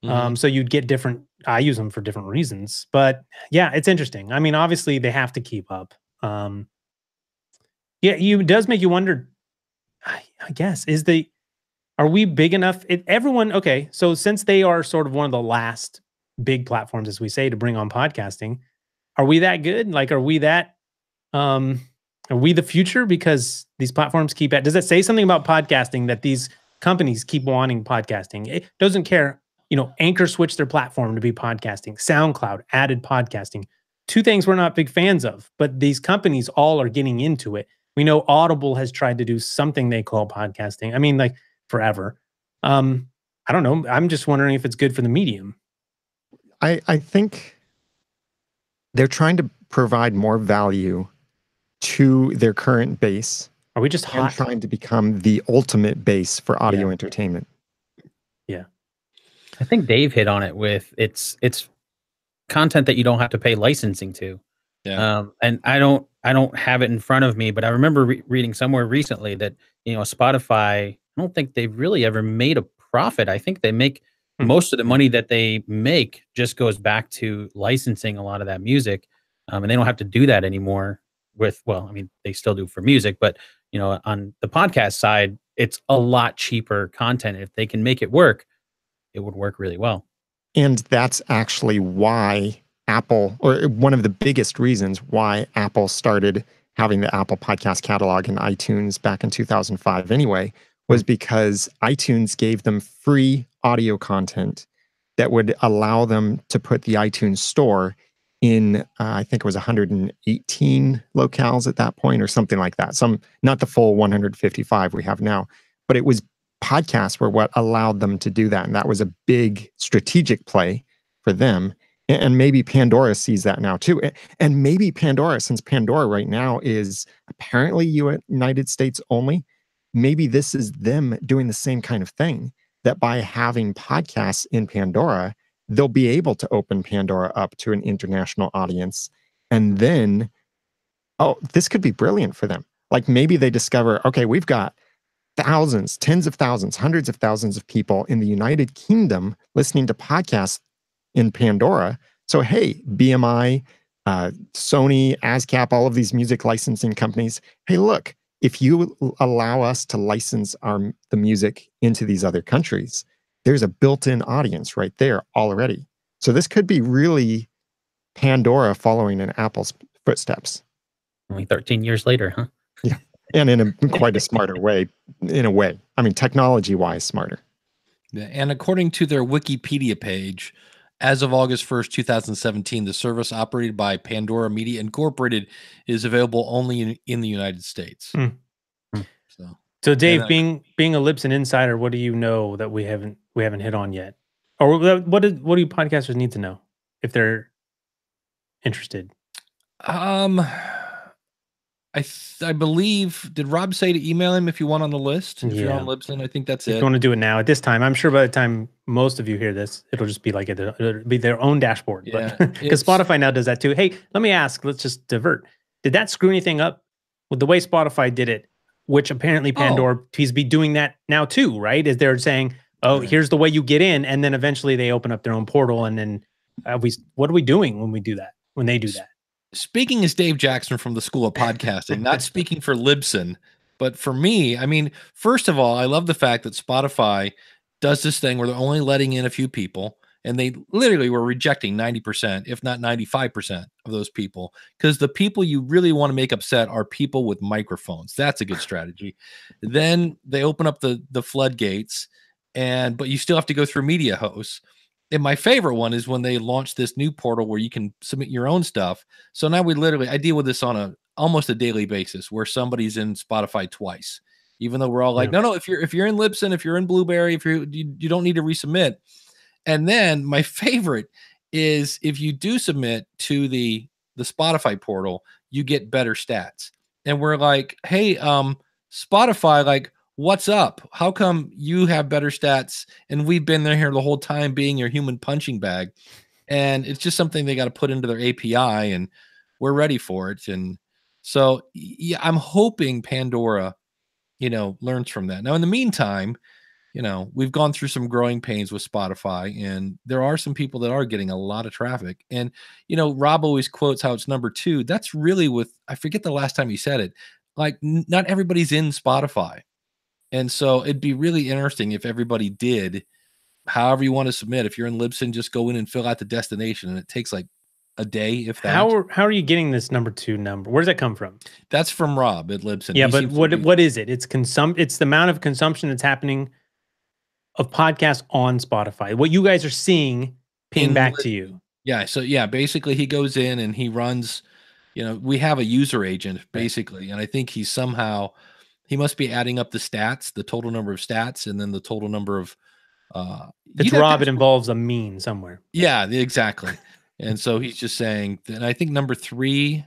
So you'd get different, I use them for different reasons, but yeah, it's interesting. I mean, obviously they have to keep up. Yeah, it does make you wonder, I guess, are we big enough? Okay, so since they are sort of one of the last big platforms, as we say, to bring on podcasting, are we that good? Like, are we the future? Because these platforms does it say something about podcasting that these companies keep wanting podcasting? It doesn't care. Anchor switched their platform to be podcasting. SoundCloud added podcasting. Two things we're not big fans of, but these companies all are getting into it. We know Audible has tried to do something they call podcasting. I mean, like forever. I don't know. I'm just wondering if it's good for the medium. I think they're trying to provide more value to their current base. Are we just hot? And trying to become the ultimate base for audio entertainment. Yeah. I think Dave hit on it with it's content that you don't have to pay licensing to. Yeah. And I don't have it in front of me, but I remember reading somewhere recently that, Spotify, I don't think they've really ever made a profit. I think they make most of the money that they make just goes back to licensing a lot of that music. And they don't have to do that anymore they still do for music, but on the podcast side, it's a lot cheaper content. If they can make it work, it would work really well. And that's actually why Apple, or one of the biggest reasons why Apple started having the Apple Podcast catalog in iTunes back in 2005 anyway, was because iTunes gave them free audio content that would allow them to put the iTunes store in, I think it was 118 locales at that point or something like that. Not the full 155 we have now, but it was podcasts were what allowed them to do that. And that was a big strategic play for them. And maybe Pandora sees that now too. And maybe Pandora, since Pandora right now is apparently United States only, maybe this is them doing the same kind of thing, that by having podcasts in Pandora, they'll be able to open Pandora up to an international audience. And then, this could be brilliant for them. Like maybe they discover, okay, we've got thousands, tens of thousands, hundreds of thousands of people in the United Kingdom listening to podcasts in Pandora. So, hey, BMI, Sony, ASCAP, all of these music licensing companies, hey, look, if you allow us to license the music into these other countries, there's a built-in audience right there already. So this could be really Pandora following in Apple's footsteps. Only 13 years later, huh? Yeah. And in quite a smarter way, in a way. I mean, technology-wise, smarter. Yeah, and according to their Wikipedia page, as of August 1st, 2017, the service operated by Pandora Media Incorporated is available only in the United States. So Dave, being a Libsyn insider, what do you know that we haven't hit on yet? Or what do podcasters need to know if they're interested? I believe, did Rob say to email him if you want on the llist? If you're on Libsyn, I think that's it. If you want to do it now at this time, I'm sure by the time most of you hear this, it'll just be like it'll be their own dashboard. Yeah, because Spotify now does that too. Hey, let me ask. Let's just divert. Did that screw anything up with the way Spotify did it? Which apparently Pandora appears to be doing that now too, right? Is they're saying, here's the way you get in, and then eventually they open up their own portal, and then what are we doing when we do that? When they do that? Speaking as Dave Jackson from the School of Podcasting, not speaking for Libsyn, but for me, I mean, first of all, I love the fact that Spotify does this thing where they're only letting in a few people, and they literally were rejecting 90%, if not 95% of those people, because the people you really want to make upset are people with microphones. That's a good strategy. Then they open up the floodgates, but you still have to go through media hosts. And my favorite one is when they launched this new portal where you can submit your own stuff. So now I deal with this on almost a daily basis, where somebody's in Spotify twice, even though we're all like, no, if you're in Libsyn, if you're in Blueberry, if you don't need to resubmit. And then my favorite is if you do submit to the Spotify portal, you get better stats. And we're like, hey, Spotify, like, what's up? How come you have better stats and we've been there here the whole time being your human punching bag? and it's just something they got to put into their API, and we're ready for it. And so, yeah, I'm hoping Pandora, learns from that. Now, in the meantime, we've gone through some growing pains with Spotify, and there are some people that are getting a lot of traffic. And, Rob always quotes how it's number 2. That's really I forget the last time he said it. Like, not everybody's in Spotify. And so it'd be really interesting if everybody did, however you want to submit. If you're in Libsyn, just go in and fill out the destination, and it takes like a day, if that. How are you getting this number 2 number? Where does that come from? That's from Rob at Libsyn. Yeah, but what is it? It's the amount of consumption that's happening of podcasts on Spotify. What you guys are seeing ping back to you. Yeah. So yeah, basically he goes in and he runs, we have a user agent basically. And I think he must be adding up the stats, the total number of stats, and then the total number of, it's Rob, it involves a mean somewhere. Yeah, exactly. And so he's just saying that. I think number 3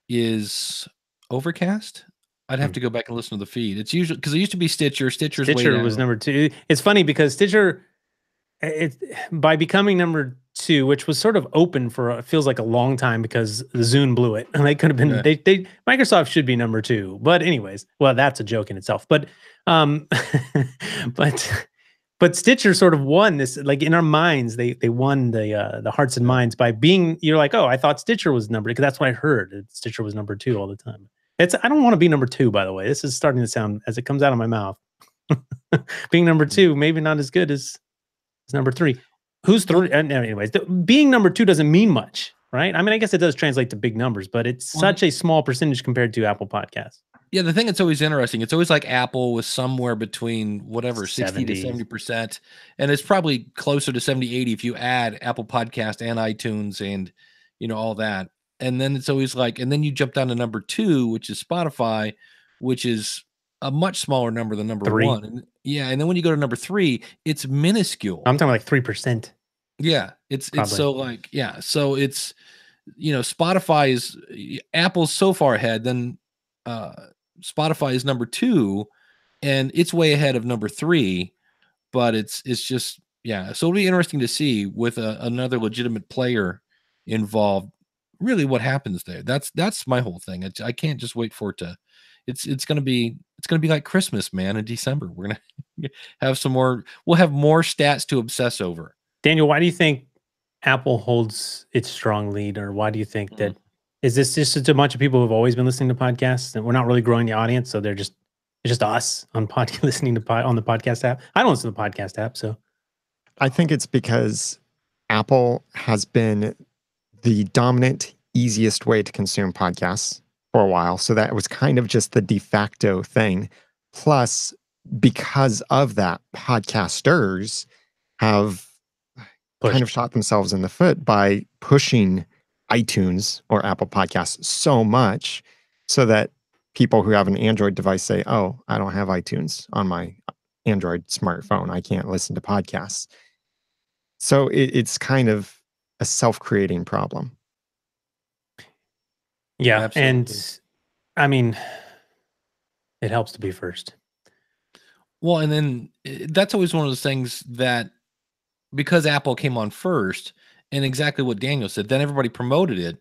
is Overcast. I'd have to go back and listen to the feed. It's usually because it used to be Stitcher. Stitcher was number 2. It's funny because Stitcher, by becoming number 2, which was sort of open for it feels like a long time because the Zune blew it, and they could have been. Yeah. Microsoft should be number 2, but anyways, well, that's a joke in itself. But but Stitcher sort of won this, like in our minds, they won the hearts and minds by being. You're like, oh, I thought Stitcher was number, because that's what I heard. Stitcher was number 2 all the time. I don't want to be number 2, by the way. This is starting to sound, as it comes out of my mouth, being number 2, maybe not as good as number 3. Who's 3? Anyways, being number 2 doesn't mean much, right? I mean, I guess it does translate to big numbers, but it's such a small percentage compared to Apple Podcasts. Yeah, the thing that's always interesting, it's always like Apple was somewhere between whatever, 60 to 70%. And it's probably closer to 70, 80 if you add Apple Podcast and iTunes and, all that. And then it's always like, and then you jump down to number 2, which is Spotify, which is a much smaller number than number 3. 1. And and then when you go to number 3, it's minuscule. I'm talking like 3%. Yeah, it's so like, yeah, so it's, Spotify is, Apple's so far ahead, then Spotify is number 2, and it's way ahead of number 3, but it's just, yeah. So it'll be interesting to see with another legitimate player involved, really what happens there. That's my whole thing. I can't just wait for it to, it's going to be like Christmas, man, in December. We're going to have we'll have more stats to obsess over. Daniel, why do you think Apple holds its strong lead, or why do you think that, is this just a bunch of people who've always been listening to podcasts and we're not really growing the audience? So it's just us on listening to on the podcast app. I don't listen to the podcast app. So I think it's because Apple has been the dominant, easiest way to consume podcasts for a while. So that was kind of just the de facto thing. Plus, because of that, podcasters have kind of shot themselves in the foot by pushing iTunes or Apple Podcasts so much so that people who have an Android device say, oh, I don't have iTunes on my Android smartphone. I can't listen to podcasts. So it's kind of a self-creating problem. Yeah. Absolutely. And I mean, it helps to be first. Well, and then that's always one of those things that, because Apple came on first, and exactly what Daniel said, then everybody promoted it.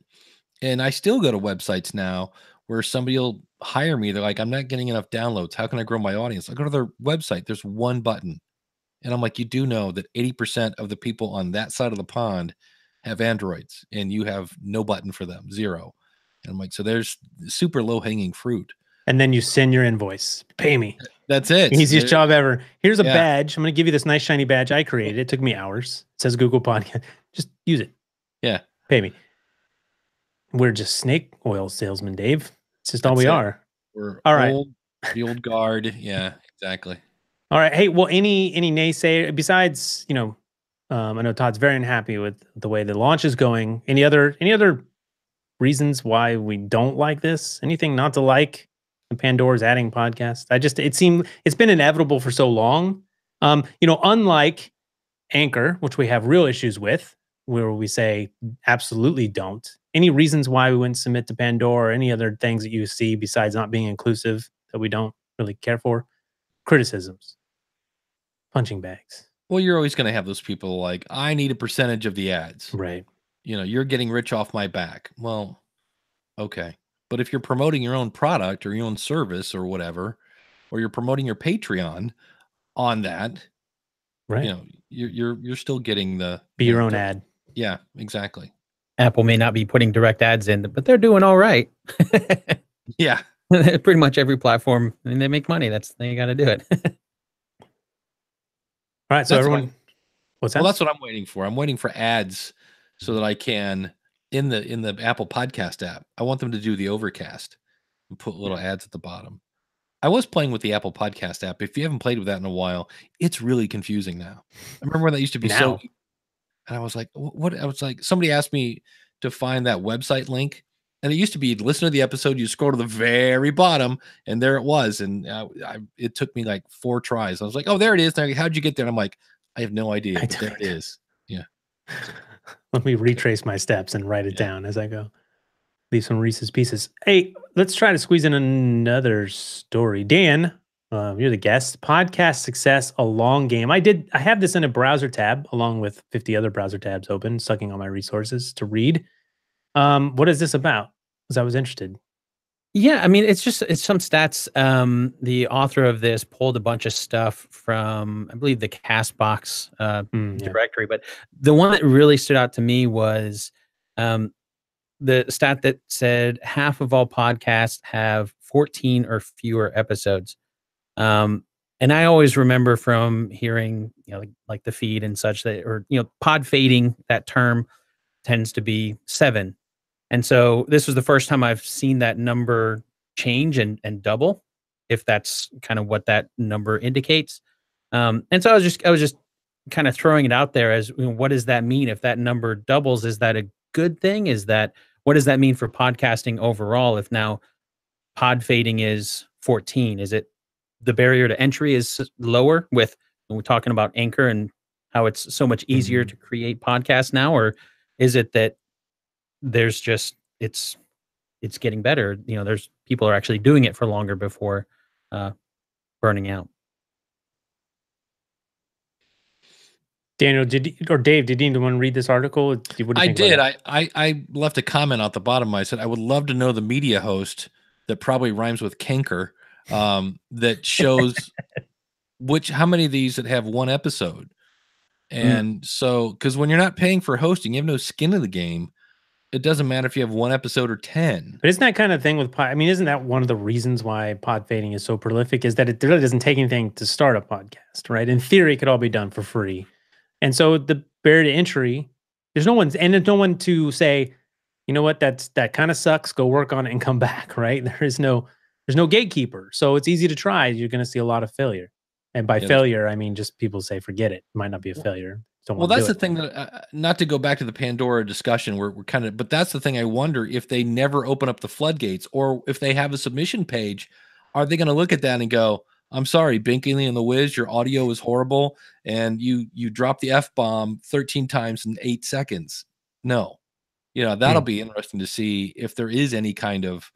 And I still go to websites now where somebody will hire me. They're like, I'm not getting enough downloads. How can I grow my audience? I go to their website. There's one button. And I'm like, you do know that 80% of the people on that side of the pond have Androids, and you have no button for them, 0. And I'm like, so there's super low hanging fruit. And then you send your invoice. Pay me. That's it. Easiest job ever. Here's a badge. I'm going to give you this nice shiny badge I created. It took me hours. It says Google Podcast. Just use it. Yeah. Pay me. We're just snake oil salesmen, Dave. It's just all we are. We're all right. The old guard. Yeah, exactly. All right. Hey, well, any naysayer besides, I know Todd's very unhappy with the way the launch is going. Any other reasons why we don't like this? Anything not to like? Pandora's adding podcasts. It's been inevitable for so long. Unlike Anchor, which we have real issues with, where we say absolutely don't. Any reasons why we wouldn't submit to Pandora, or any other things that you see besides not being inclusive that we don't really care for? Criticisms, punching bags. Well, you're always going to have those people like, I need a percentage of the ads. Right. You know, you're getting rich off my back. Well, okay. But if you're promoting your own product or your own service or whatever, or you're promoting your Patreon on that, Right. you know, you're still getting the Be your own ad. Yeah, exactly. Apple may not be putting direct ads in, but they're doing all right. Yeah. Pretty much every platform, I mean, they make money. They got to do it. All right. So That's everyone, what's that? Well, that's what I'm waiting for. I'm waiting for ads so that I can in the Apple Podcast app. I want them to do the overcast and put little ads at the bottom. I was playing with the Apple Podcast app. If you haven't played with that in a while, it's really confusing now. I remember when that used to be Now. and I was like, what? I was like, somebody asked me to find that website link. And it used to be listen to the episode, you scroll to the very bottom, and there it was. And it took me like 4 tries. I was like, oh, there it is. Like, how'd you get there? And I'm like, I have no idea. But there it is. Yeah. Let me retrace my steps and write it down as I go. Leave some Reese's Pieces. Hey, let's try to squeeze in another story. Dan, you're the guest. Podcast success, a long game. I have this in a browser tab along with 50 other browser tabs open, sucking on my resources to read. What is this about? Because I was interested. Yeah, I mean, it's some stats. The author of this pulled a bunch of stuff from, I believe, the Castbox directory. But the one that really stood out to me was the stat that said half of all podcasts have 14 or fewer episodes. And I always remember from hearing, like the feed and such that, or, pod fading, that term tends to be 7. And so this was the first time I've seen that number change and double, if that's kind of what that number indicates. And so I was just kind of throwing it out there as, what does that mean? If that number doubles, is that a good thing? What does that mean for podcasting overall? If now pod fading is 14, is it the barrier to entry is lower when we're talking about Anchor and how it's so much easier to create podcasts now? Or is it that there's just it's getting better? There's people are actually doing it for longer before burning out. Daniel, Dave, did anyone read this article? I did. I left a comment at the bottom. I said, I would love to know the media host that probably rhymes with canker, that shows how many of these that have 1 episode. And so, because when you're not paying for hosting, you have no skin in the game. It doesn't matter if you have 1 episode or 10. But isn't that kind of thing with pod? I mean, isn't that one of the reasons why pod fading is so prolific? Is that it really doesn't take anything to start a podcast, right? In theory, it could all be done for free. And so the barrier to entry, there's no one to say, you know what, that kind of sucks. Go work on it and come back, right? There's no gatekeeper. So it's easy to try. You're going to see a lot of failure. And by failure, I mean just people say, forget it. It might not be a failure. Well, that's the thing that, not to go back to the Pandora discussion, we're kind of, but that's the thing. I wonder if they never open up the floodgates, or if they have a submission page, are they going to look at that and go, I'm sorry, Binkley and the Wiz, your audio is horrible, and you dropped the F-bomb 13 times in 8 seconds. No, that'll be interesting to see if there is any kind of,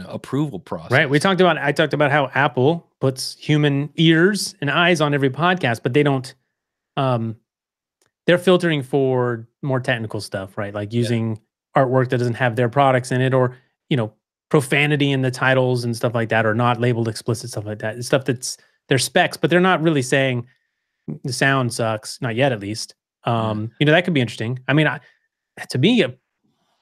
approval process. Right. I talked about how Apple puts human ears and eyes on every podcast, but they don't. They're filtering for more technical stuff, right? Like using artwork that doesn't have their products in it, or profanity in the titles and stuff like that, or not labeled explicit, stuff like that. It's stuff that's their specs, but they're not really saying the sound sucks, not yet at least. That could be interesting. I mean, to me,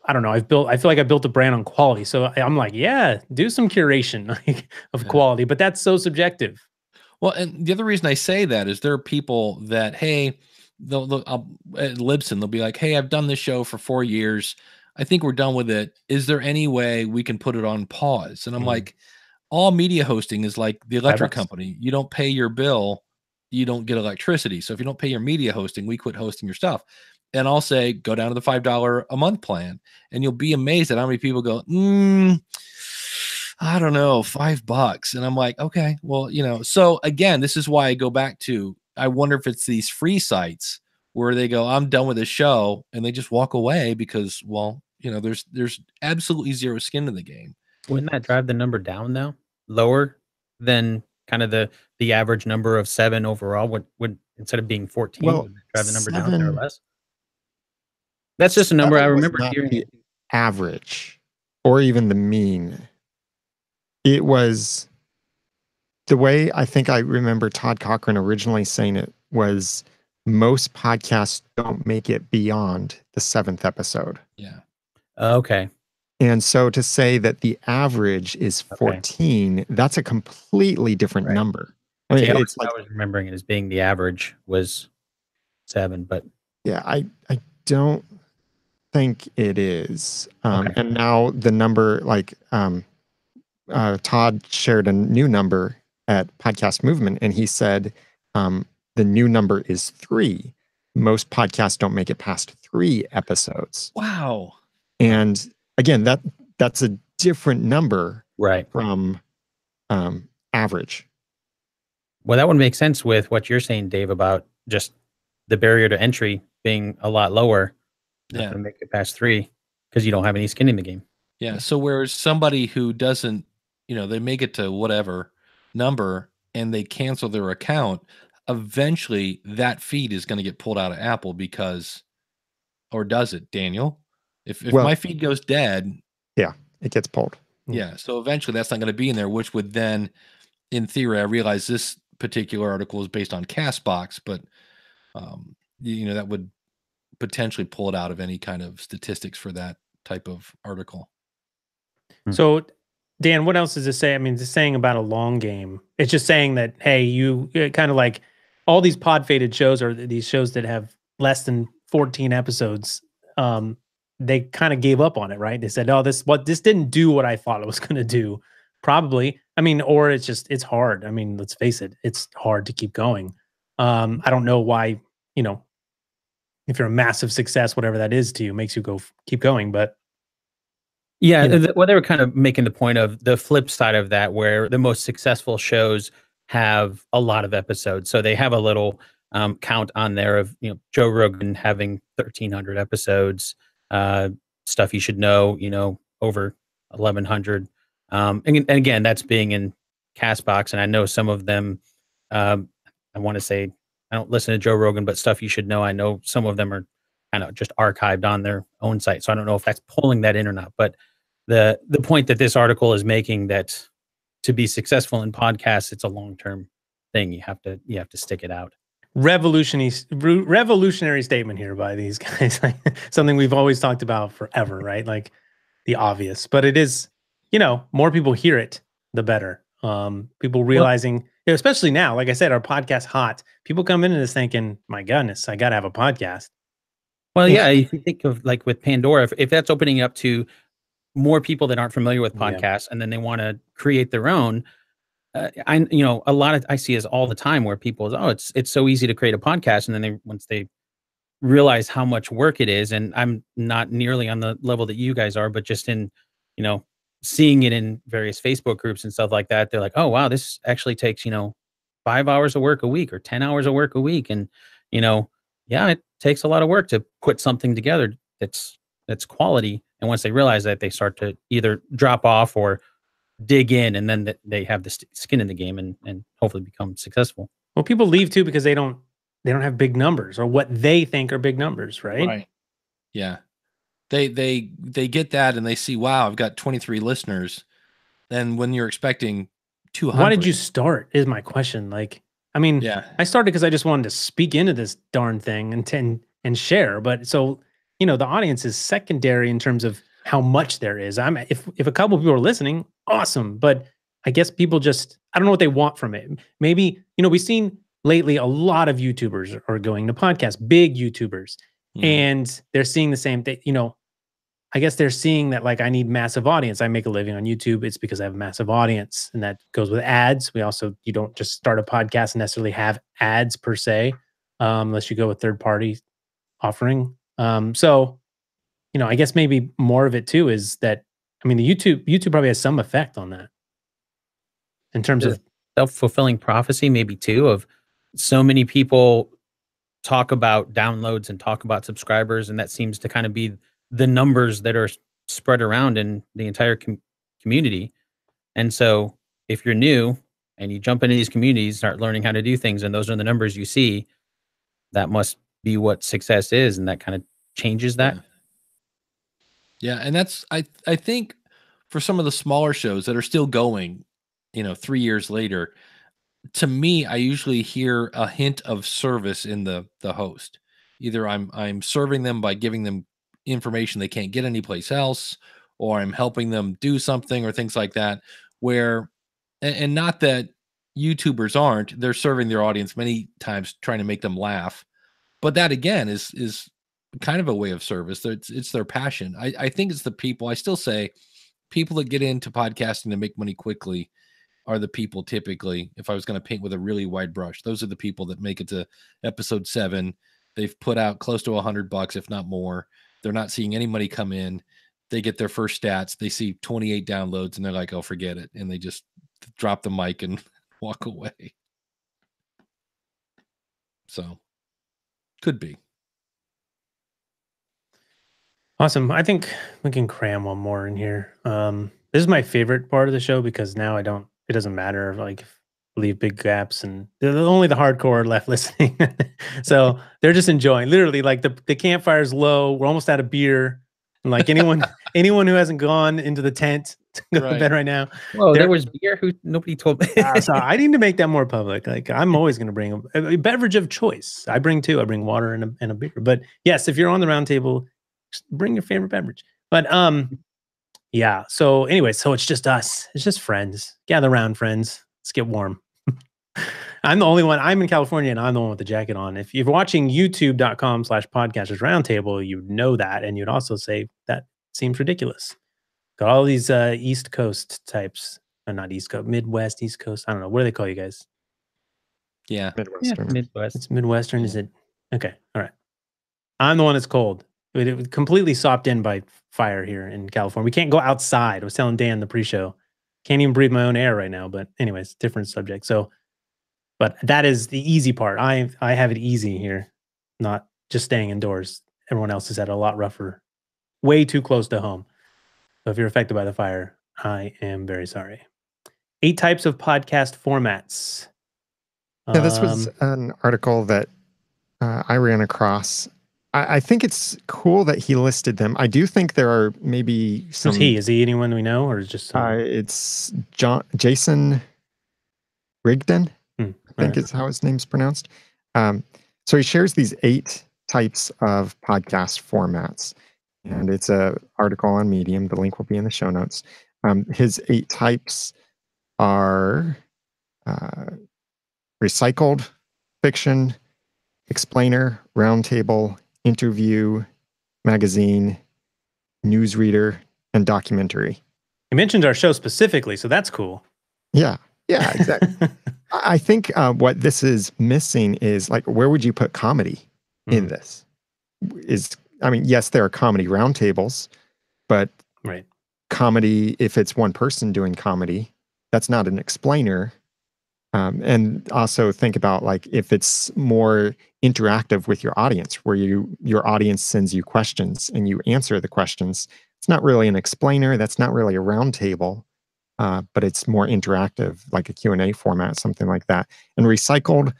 I don't know. I feel like I built a brand on quality, so I'm like, do some curation of quality, but that's so subjective. Well, and the other reason I say that is there are people that, hey, at Libsyn, they'll be like, hey, I've done this show for 4 years. I think we're done with it. Is there any way we can put it on pause? And I'm like, all media hosting is like the electric company. You don't pay your bill, you don't get electricity. So if you don't pay your media hosting, we quit hosting your stuff. And I'll say, go down to the $5 a month plan. And you'll be amazed at how many people go, I don't know, $5. And I'm like, okay, well, so again, this is why I go back to, I wonder if it's these free sites where they go, I'm done with this show, and they just walk away because, well, there's absolutely zero skin in the game. Wouldn't that drive the number down though? Lower than kind of the average number of 7 overall? instead of being 14, Well, would drive the number down there or 7 less? That's just a number I 7 was remember not hearing. the average or even the mean. It was the way I think I remember Todd Cochran originally saying it was most podcasts don't make it beyond the 7th episode. Yeah. Okay. And so to say that the average is 14, that's a completely different number. I mean, See, it's like, I was remembering it as being the average was 7, but yeah, I don't think it is. Okay. And now the number, like Todd shared a new number at Podcast Movement, and he said the new number is 3. Most podcasts don't make it past 3 episodes. Wow. And again, that's a different number right. from average. Well, that would make sense with what you're saying, Dave, about just the barrier to entry being a lot lower. Not Yeah. going to make it past 3 because you don't have any skin in the game. Yeah. So whereas somebody who doesn't, they make it to whatever number and they cancel their account, eventually that feed is going to get pulled out of Apple because, or does it, Daniel? If my feed goes dead, yeah, it gets pulled. Yeah. So eventually that's not going to be in there, which would then, in theory, I realize this particular article is based on Castbox, but that would potentially pull it out of any kind of statistics for that type of article. So, Dan, what else does it say? I mean, it's saying about a long game. It's just saying that, hey, you kind of like all these pod-fated shows or these shows that have less than 14 episodes. They kind of gave up on it, right? They said, "Oh, this didn't do what I thought it was going to do." Probably. I mean, or it's hard. I mean, let's face it, it's hard to keep going. I don't know why, if you're a massive success, whatever that is to you, makes you keep going. But yeah, well, they were kind of making the point of the flip side of that, where the most successful shows have a lot of episodes. So they have a little count on there of Joe Rogan having 1,300 episodes. Stuff you should know, over 1,100. And again, that's being in Castbox, and I know some of them. I want to say I don't listen to Joe Rogan, but Stuff You Should Know, I know some of them are kind of just archived on their own site. So I don't know if that's pulling that in or not. But the point that this article is making, that to be successful in podcasts, it's a long-term thing. You have to stick it out. Revolutionary statement here by these guys. Something we've always talked about forever, right? Like the obvious, but it is, more people hear it, the better. People realizing, especially now, like I said, our podcast hot. People come into this thinking, my goodness, I got to have a podcast. Well, yeah, if you think of like with Pandora, if that's opening up to more people that aren't familiar with podcasts, and then they want to create their own. A lot of I see is all the time where people, it's so easy to create a podcast, and then once they realize how much work it is, and I'm not nearly on the level that you guys are, but just in seeing it in various Facebook groups and stuff like that, they're like, oh wow, this actually takes 5 hours of work a week or 10 hours of work a week, and it takes a lot of work to put something together that's quality. And once they realize that, they start to either drop off or dig in, and then they have the skin in the game and hopefully become successful. Well, people leave too because they don't have big numbers or what they think are big numbers, right? Right. Yeah. They get that and they see, wow, I've got 23 listeners. And when you're expecting 200. Why did you start is my question. Like, I mean, I started because I just wanted to speak into this darn thing and share. But so, the audience is secondary in terms of how much there is. If a couple of people are listening, awesome. But I guess people just, I don't know what they want from it. Maybe, we've seen lately a lot of YouTubers are going to podcasts, big YouTubers, and they're seeing the same thing. I guess they're seeing that, like, I need massive audience. I make a living on YouTube. It's because I have a massive audience, and that goes with ads. You don't just start a podcast and necessarily have ads per se, unless you go with third party offering. So, I guess maybe more of it too is that, the YouTube probably has some effect on that in terms of self-fulfilling prophecy, maybe too, of so many people talk about downloads and talk about subscribers, and that seems to kind of be the numbers that are spread around in the entire community. And so if you're new and you jump into these communities, start learning how to do things, and those are the numbers you see, that must be what success is, and that kind of changes that. Yeah, and that's I think for some of the smaller shows that are still going, 3 years later, to me, I usually hear a hint of service in the host. Either I'm serving them by giving them information they can't get anyplace else, or I'm helping them do something or things like that. Where, and not that YouTubers aren't, they're serving their audience many times trying to make them laugh. But that again is kind of a way of service. It's their passion. I think it's the people. I still say people that get into podcasting to make money quickly are the people typically, if I was going to paint with a really wide brush, those are the people that make it to episode 7. They've put out close to $100, if not more. They're not seeing any money come in. They get their first stats. They see 28 downloads and they're like, oh, forget it. And they just drop the mic and walk away. So could be. Awesome. I think we can cram one more in here. This is my favorite part of the show because now it doesn't matter like leave big gaps and only the hardcore are left listening. So they're just enjoying, literally, like the campfire's low. We're almost out of beer. And like anyone who hasn't gone into the tent to go to bed right now. Well, there was beer who nobody told me. So I need to make that more public. Like I'm always going to bring a beverage of choice. I bring two. I bring water and a beer. But yes, if you're on the roundtable, just bring your favorite beverage. But yeah. So anyway, so it's just us. It's just friends. Gather around, friends. Let's get warm. I'm the only one. I'm in California and I'm the one with the jacket on. If you're watching youtube.com/podcasters roundtable, you'd know that. And you'd also say that seems ridiculous. Got all these East Coast types. Not East Coast, Midwest, East Coast. I don't know. What do they call you guys? Yeah. Midwestern. Yeah, Midwest. It's Midwestern. Is it? Okay. All right. I'm the one that's cold. It was completely sopped in by fire here in California. We can't go outside. I was telling Dan the pre-show. Can't even breathe my own air right now. But anyways, different subject. So, but that is the easy part. I have it easy here, not just staying indoors. Everyone else has had a lot rougher, way too close to home. So if you're affected by the fire, I am very sorry. 8 types of podcast formats. Yeah, this was an article that I ran across. I think it's cool that he listed them. I do think there are maybe some. Who's he? Is he anyone we know, or is just? It's Jason Rigdon. I think is how his name's pronounced. So he shares these 8 types of podcast formats, and it's a article on Medium. The link will be in the show notes. His 8 types are recycled, fiction, explainer, roundtable, interview, magazine, newsreader, and documentary. You mentioned our show specifically, so that's cool. Yeah, exactly. I think what this is missing is like, where would you put comedy in this? Yes, there are comedy roundtables, but comedy, if it's one person doing comedy, that's not an explainer. And also think about like if it's more interactive with your audience, where your audience sends you questions and you answer the questions. It's not really an explainer. That's not really a roundtable, but it's more interactive, like a Q&A format, something like that. And recycled,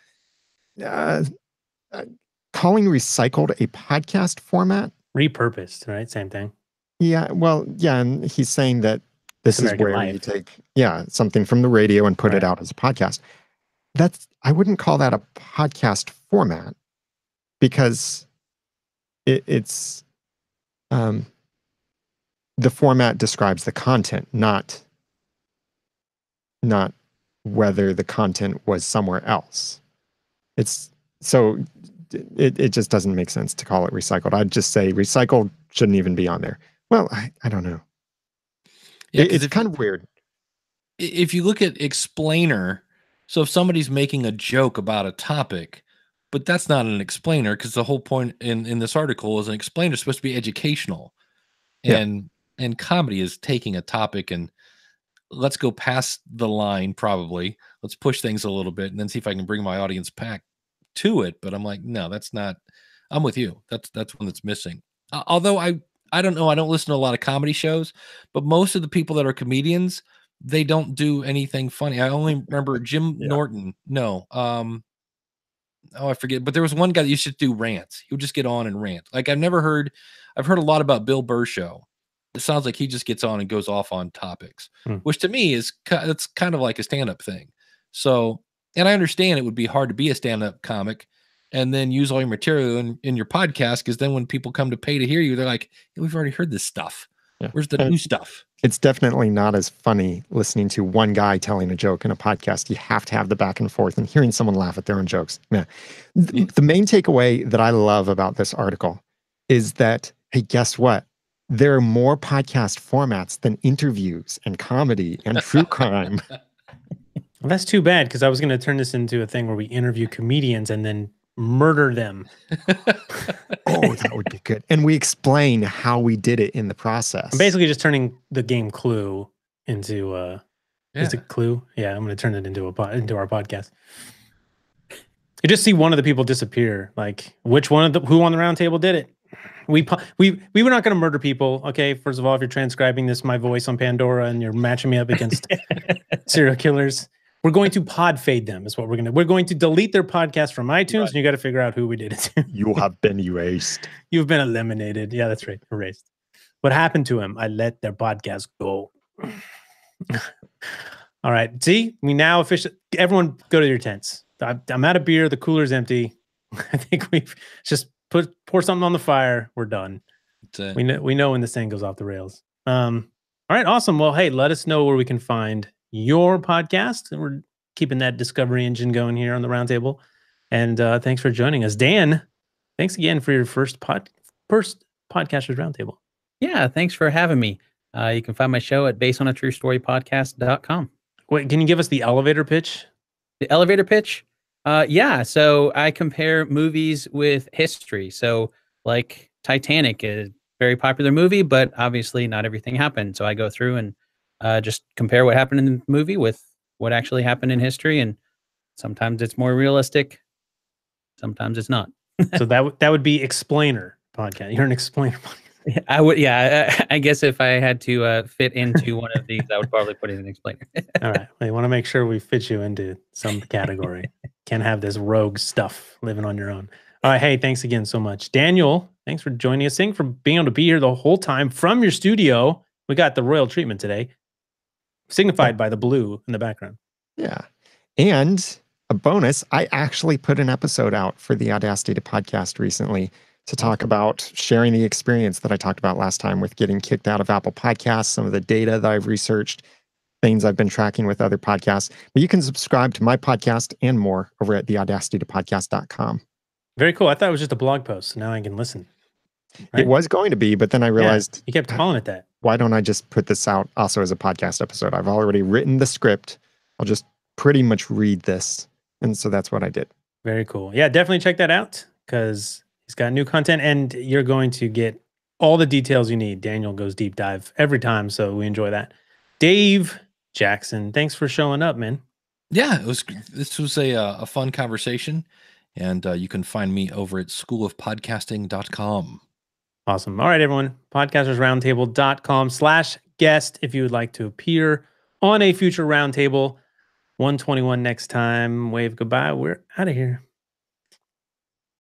calling recycled a podcast format, repurposed, right? Same thing. Yeah, well, yeah, and he's saying that this is where life. you take, something from the radio and put it out as a podcast. I wouldn't call that a podcast format because it's the format describes the content, not whether the content was somewhere else. It just doesn't make sense to call it recycled. I'd just say recycled shouldn't even be on there. Well, I don't know. Yeah, it's kind of weird. If you look at explainer, so if somebody's making a joke about a topic, but that's not an explainer, because the whole point in this article is an explainer is supposed to be educational. And comedy is taking a topic and let's go past the line, probably. Let's push things a little bit and then see if I can bring my audience back to it. But I'm like, no, that's not. I'm with you. That's one that's missing. Although I don't know. I don't listen to a lot of comedy shows, but most of the people that are comedians, they don't do anything funny. I only remember Jim Norton. No, I forget, but there was one guy that used to do rants. He would just get on and rant. Like I've heard a lot about Bill Burr's show. It sounds like he just gets on and goes off on topics, which to me it's kind of like a stand-up thing. So, and I understand it would be hard to be a stand-up comic and then use all your material in your podcast, because then when people come to pay to hear you, they're like, hey, we've already heard this stuff. Yeah. Where's the new stuff? It's definitely not as funny listening to one guy telling a joke in a podcast. You have to have the back and forth and hearing someone laugh at their own jokes. Yeah. The main takeaway that I love about this article is that, hey, guess what? There are more podcast formats than interviews and comedy and true crime. Well, that's too bad, because I was going to turn this into a thing where we interview comedians and then murder them. Oh, that would be good. And we explain how we did it in the process. I'm basically just turning the game Clue into is it Clue? Yeah, I'm going to turn it into our podcast. You just see one of the people disappear. Like, who on the roundtable did it? We were not going to murder people. Okay, first of all, if you're transcribing my voice on Pandora and you're matching me up against serial killers, we're going to pod fade them. Is what we're going to delete their podcast from iTunes, and you got to figure out who we did it to. You have been erased. You've been eliminated. Yeah, that's right, erased. What happened to him? I let their podcast go. All right, see, we now officially. Everyone, go to your tents. I'm out of beer. The cooler's empty. I think we've just pour something on the fire. We're done. We know when this thing goes off the rails. All right, awesome. Well, hey, let us know where we can find your podcast. And we're keeping that discovery engine going here on the Roundtable. And thanks for joining us. Dan, thanks again for your first Podcasters Roundtable. Yeah, thanks for having me. You can find my show at basedonatruestorypodcast.com. Wait, can you give us the elevator pitch? The elevator pitch? Yeah, so I compare movies with history. So like Titanic is a very popular movie, but obviously not everything happened. So I go through and just compare what happened in the movie with what actually happened in history. And sometimes it's more realistic. Sometimes it's not. So that would be Explainer podcast. You're an Explainer podcast. I would, yeah. I guess if I had to fit into one of these, I would probably put it in Explainer. All right. We want to make sure we fit you into some category. Can't have this rogue stuff living on your own. All right. Hey, thanks again so much. Daniel, thanks for joining us. Thanks for being able to be here the whole time from your studio. We got the royal treatment today, signified by the blue in the background. Yeah. And a bonus, I actually put an episode out for the Audacity to Podcast recently to talk about sharing the experience that I talked about last time with getting kicked out of Apple Podcasts, some of the data that I've researched, things I've been tracking with other podcasts. But you can subscribe to my podcast and more over at theaudacitytopodcast.com. Very cool. I thought it was just a blog post. So now I can listen. Right? It was going to be, but then I realized... You kept calling it that. Why don't I just put this out also as a podcast episode? I've already written the script. I'll just pretty much read this. And so that's what I did. Very cool. Yeah, definitely check that out, because he's got new content and you're going to get all the details you need. Daniel goes deep dive every time, so we enjoy that. Dave Jackson, thanks for showing up, man. Yeah, this was a fun conversation, and you can find me over at schoolofpodcasting.com. Awesome. All right, everyone. Podcastersroundtable.com/guest if you would like to appear on a future roundtable. 121 next time. Wave goodbye. We're out of here.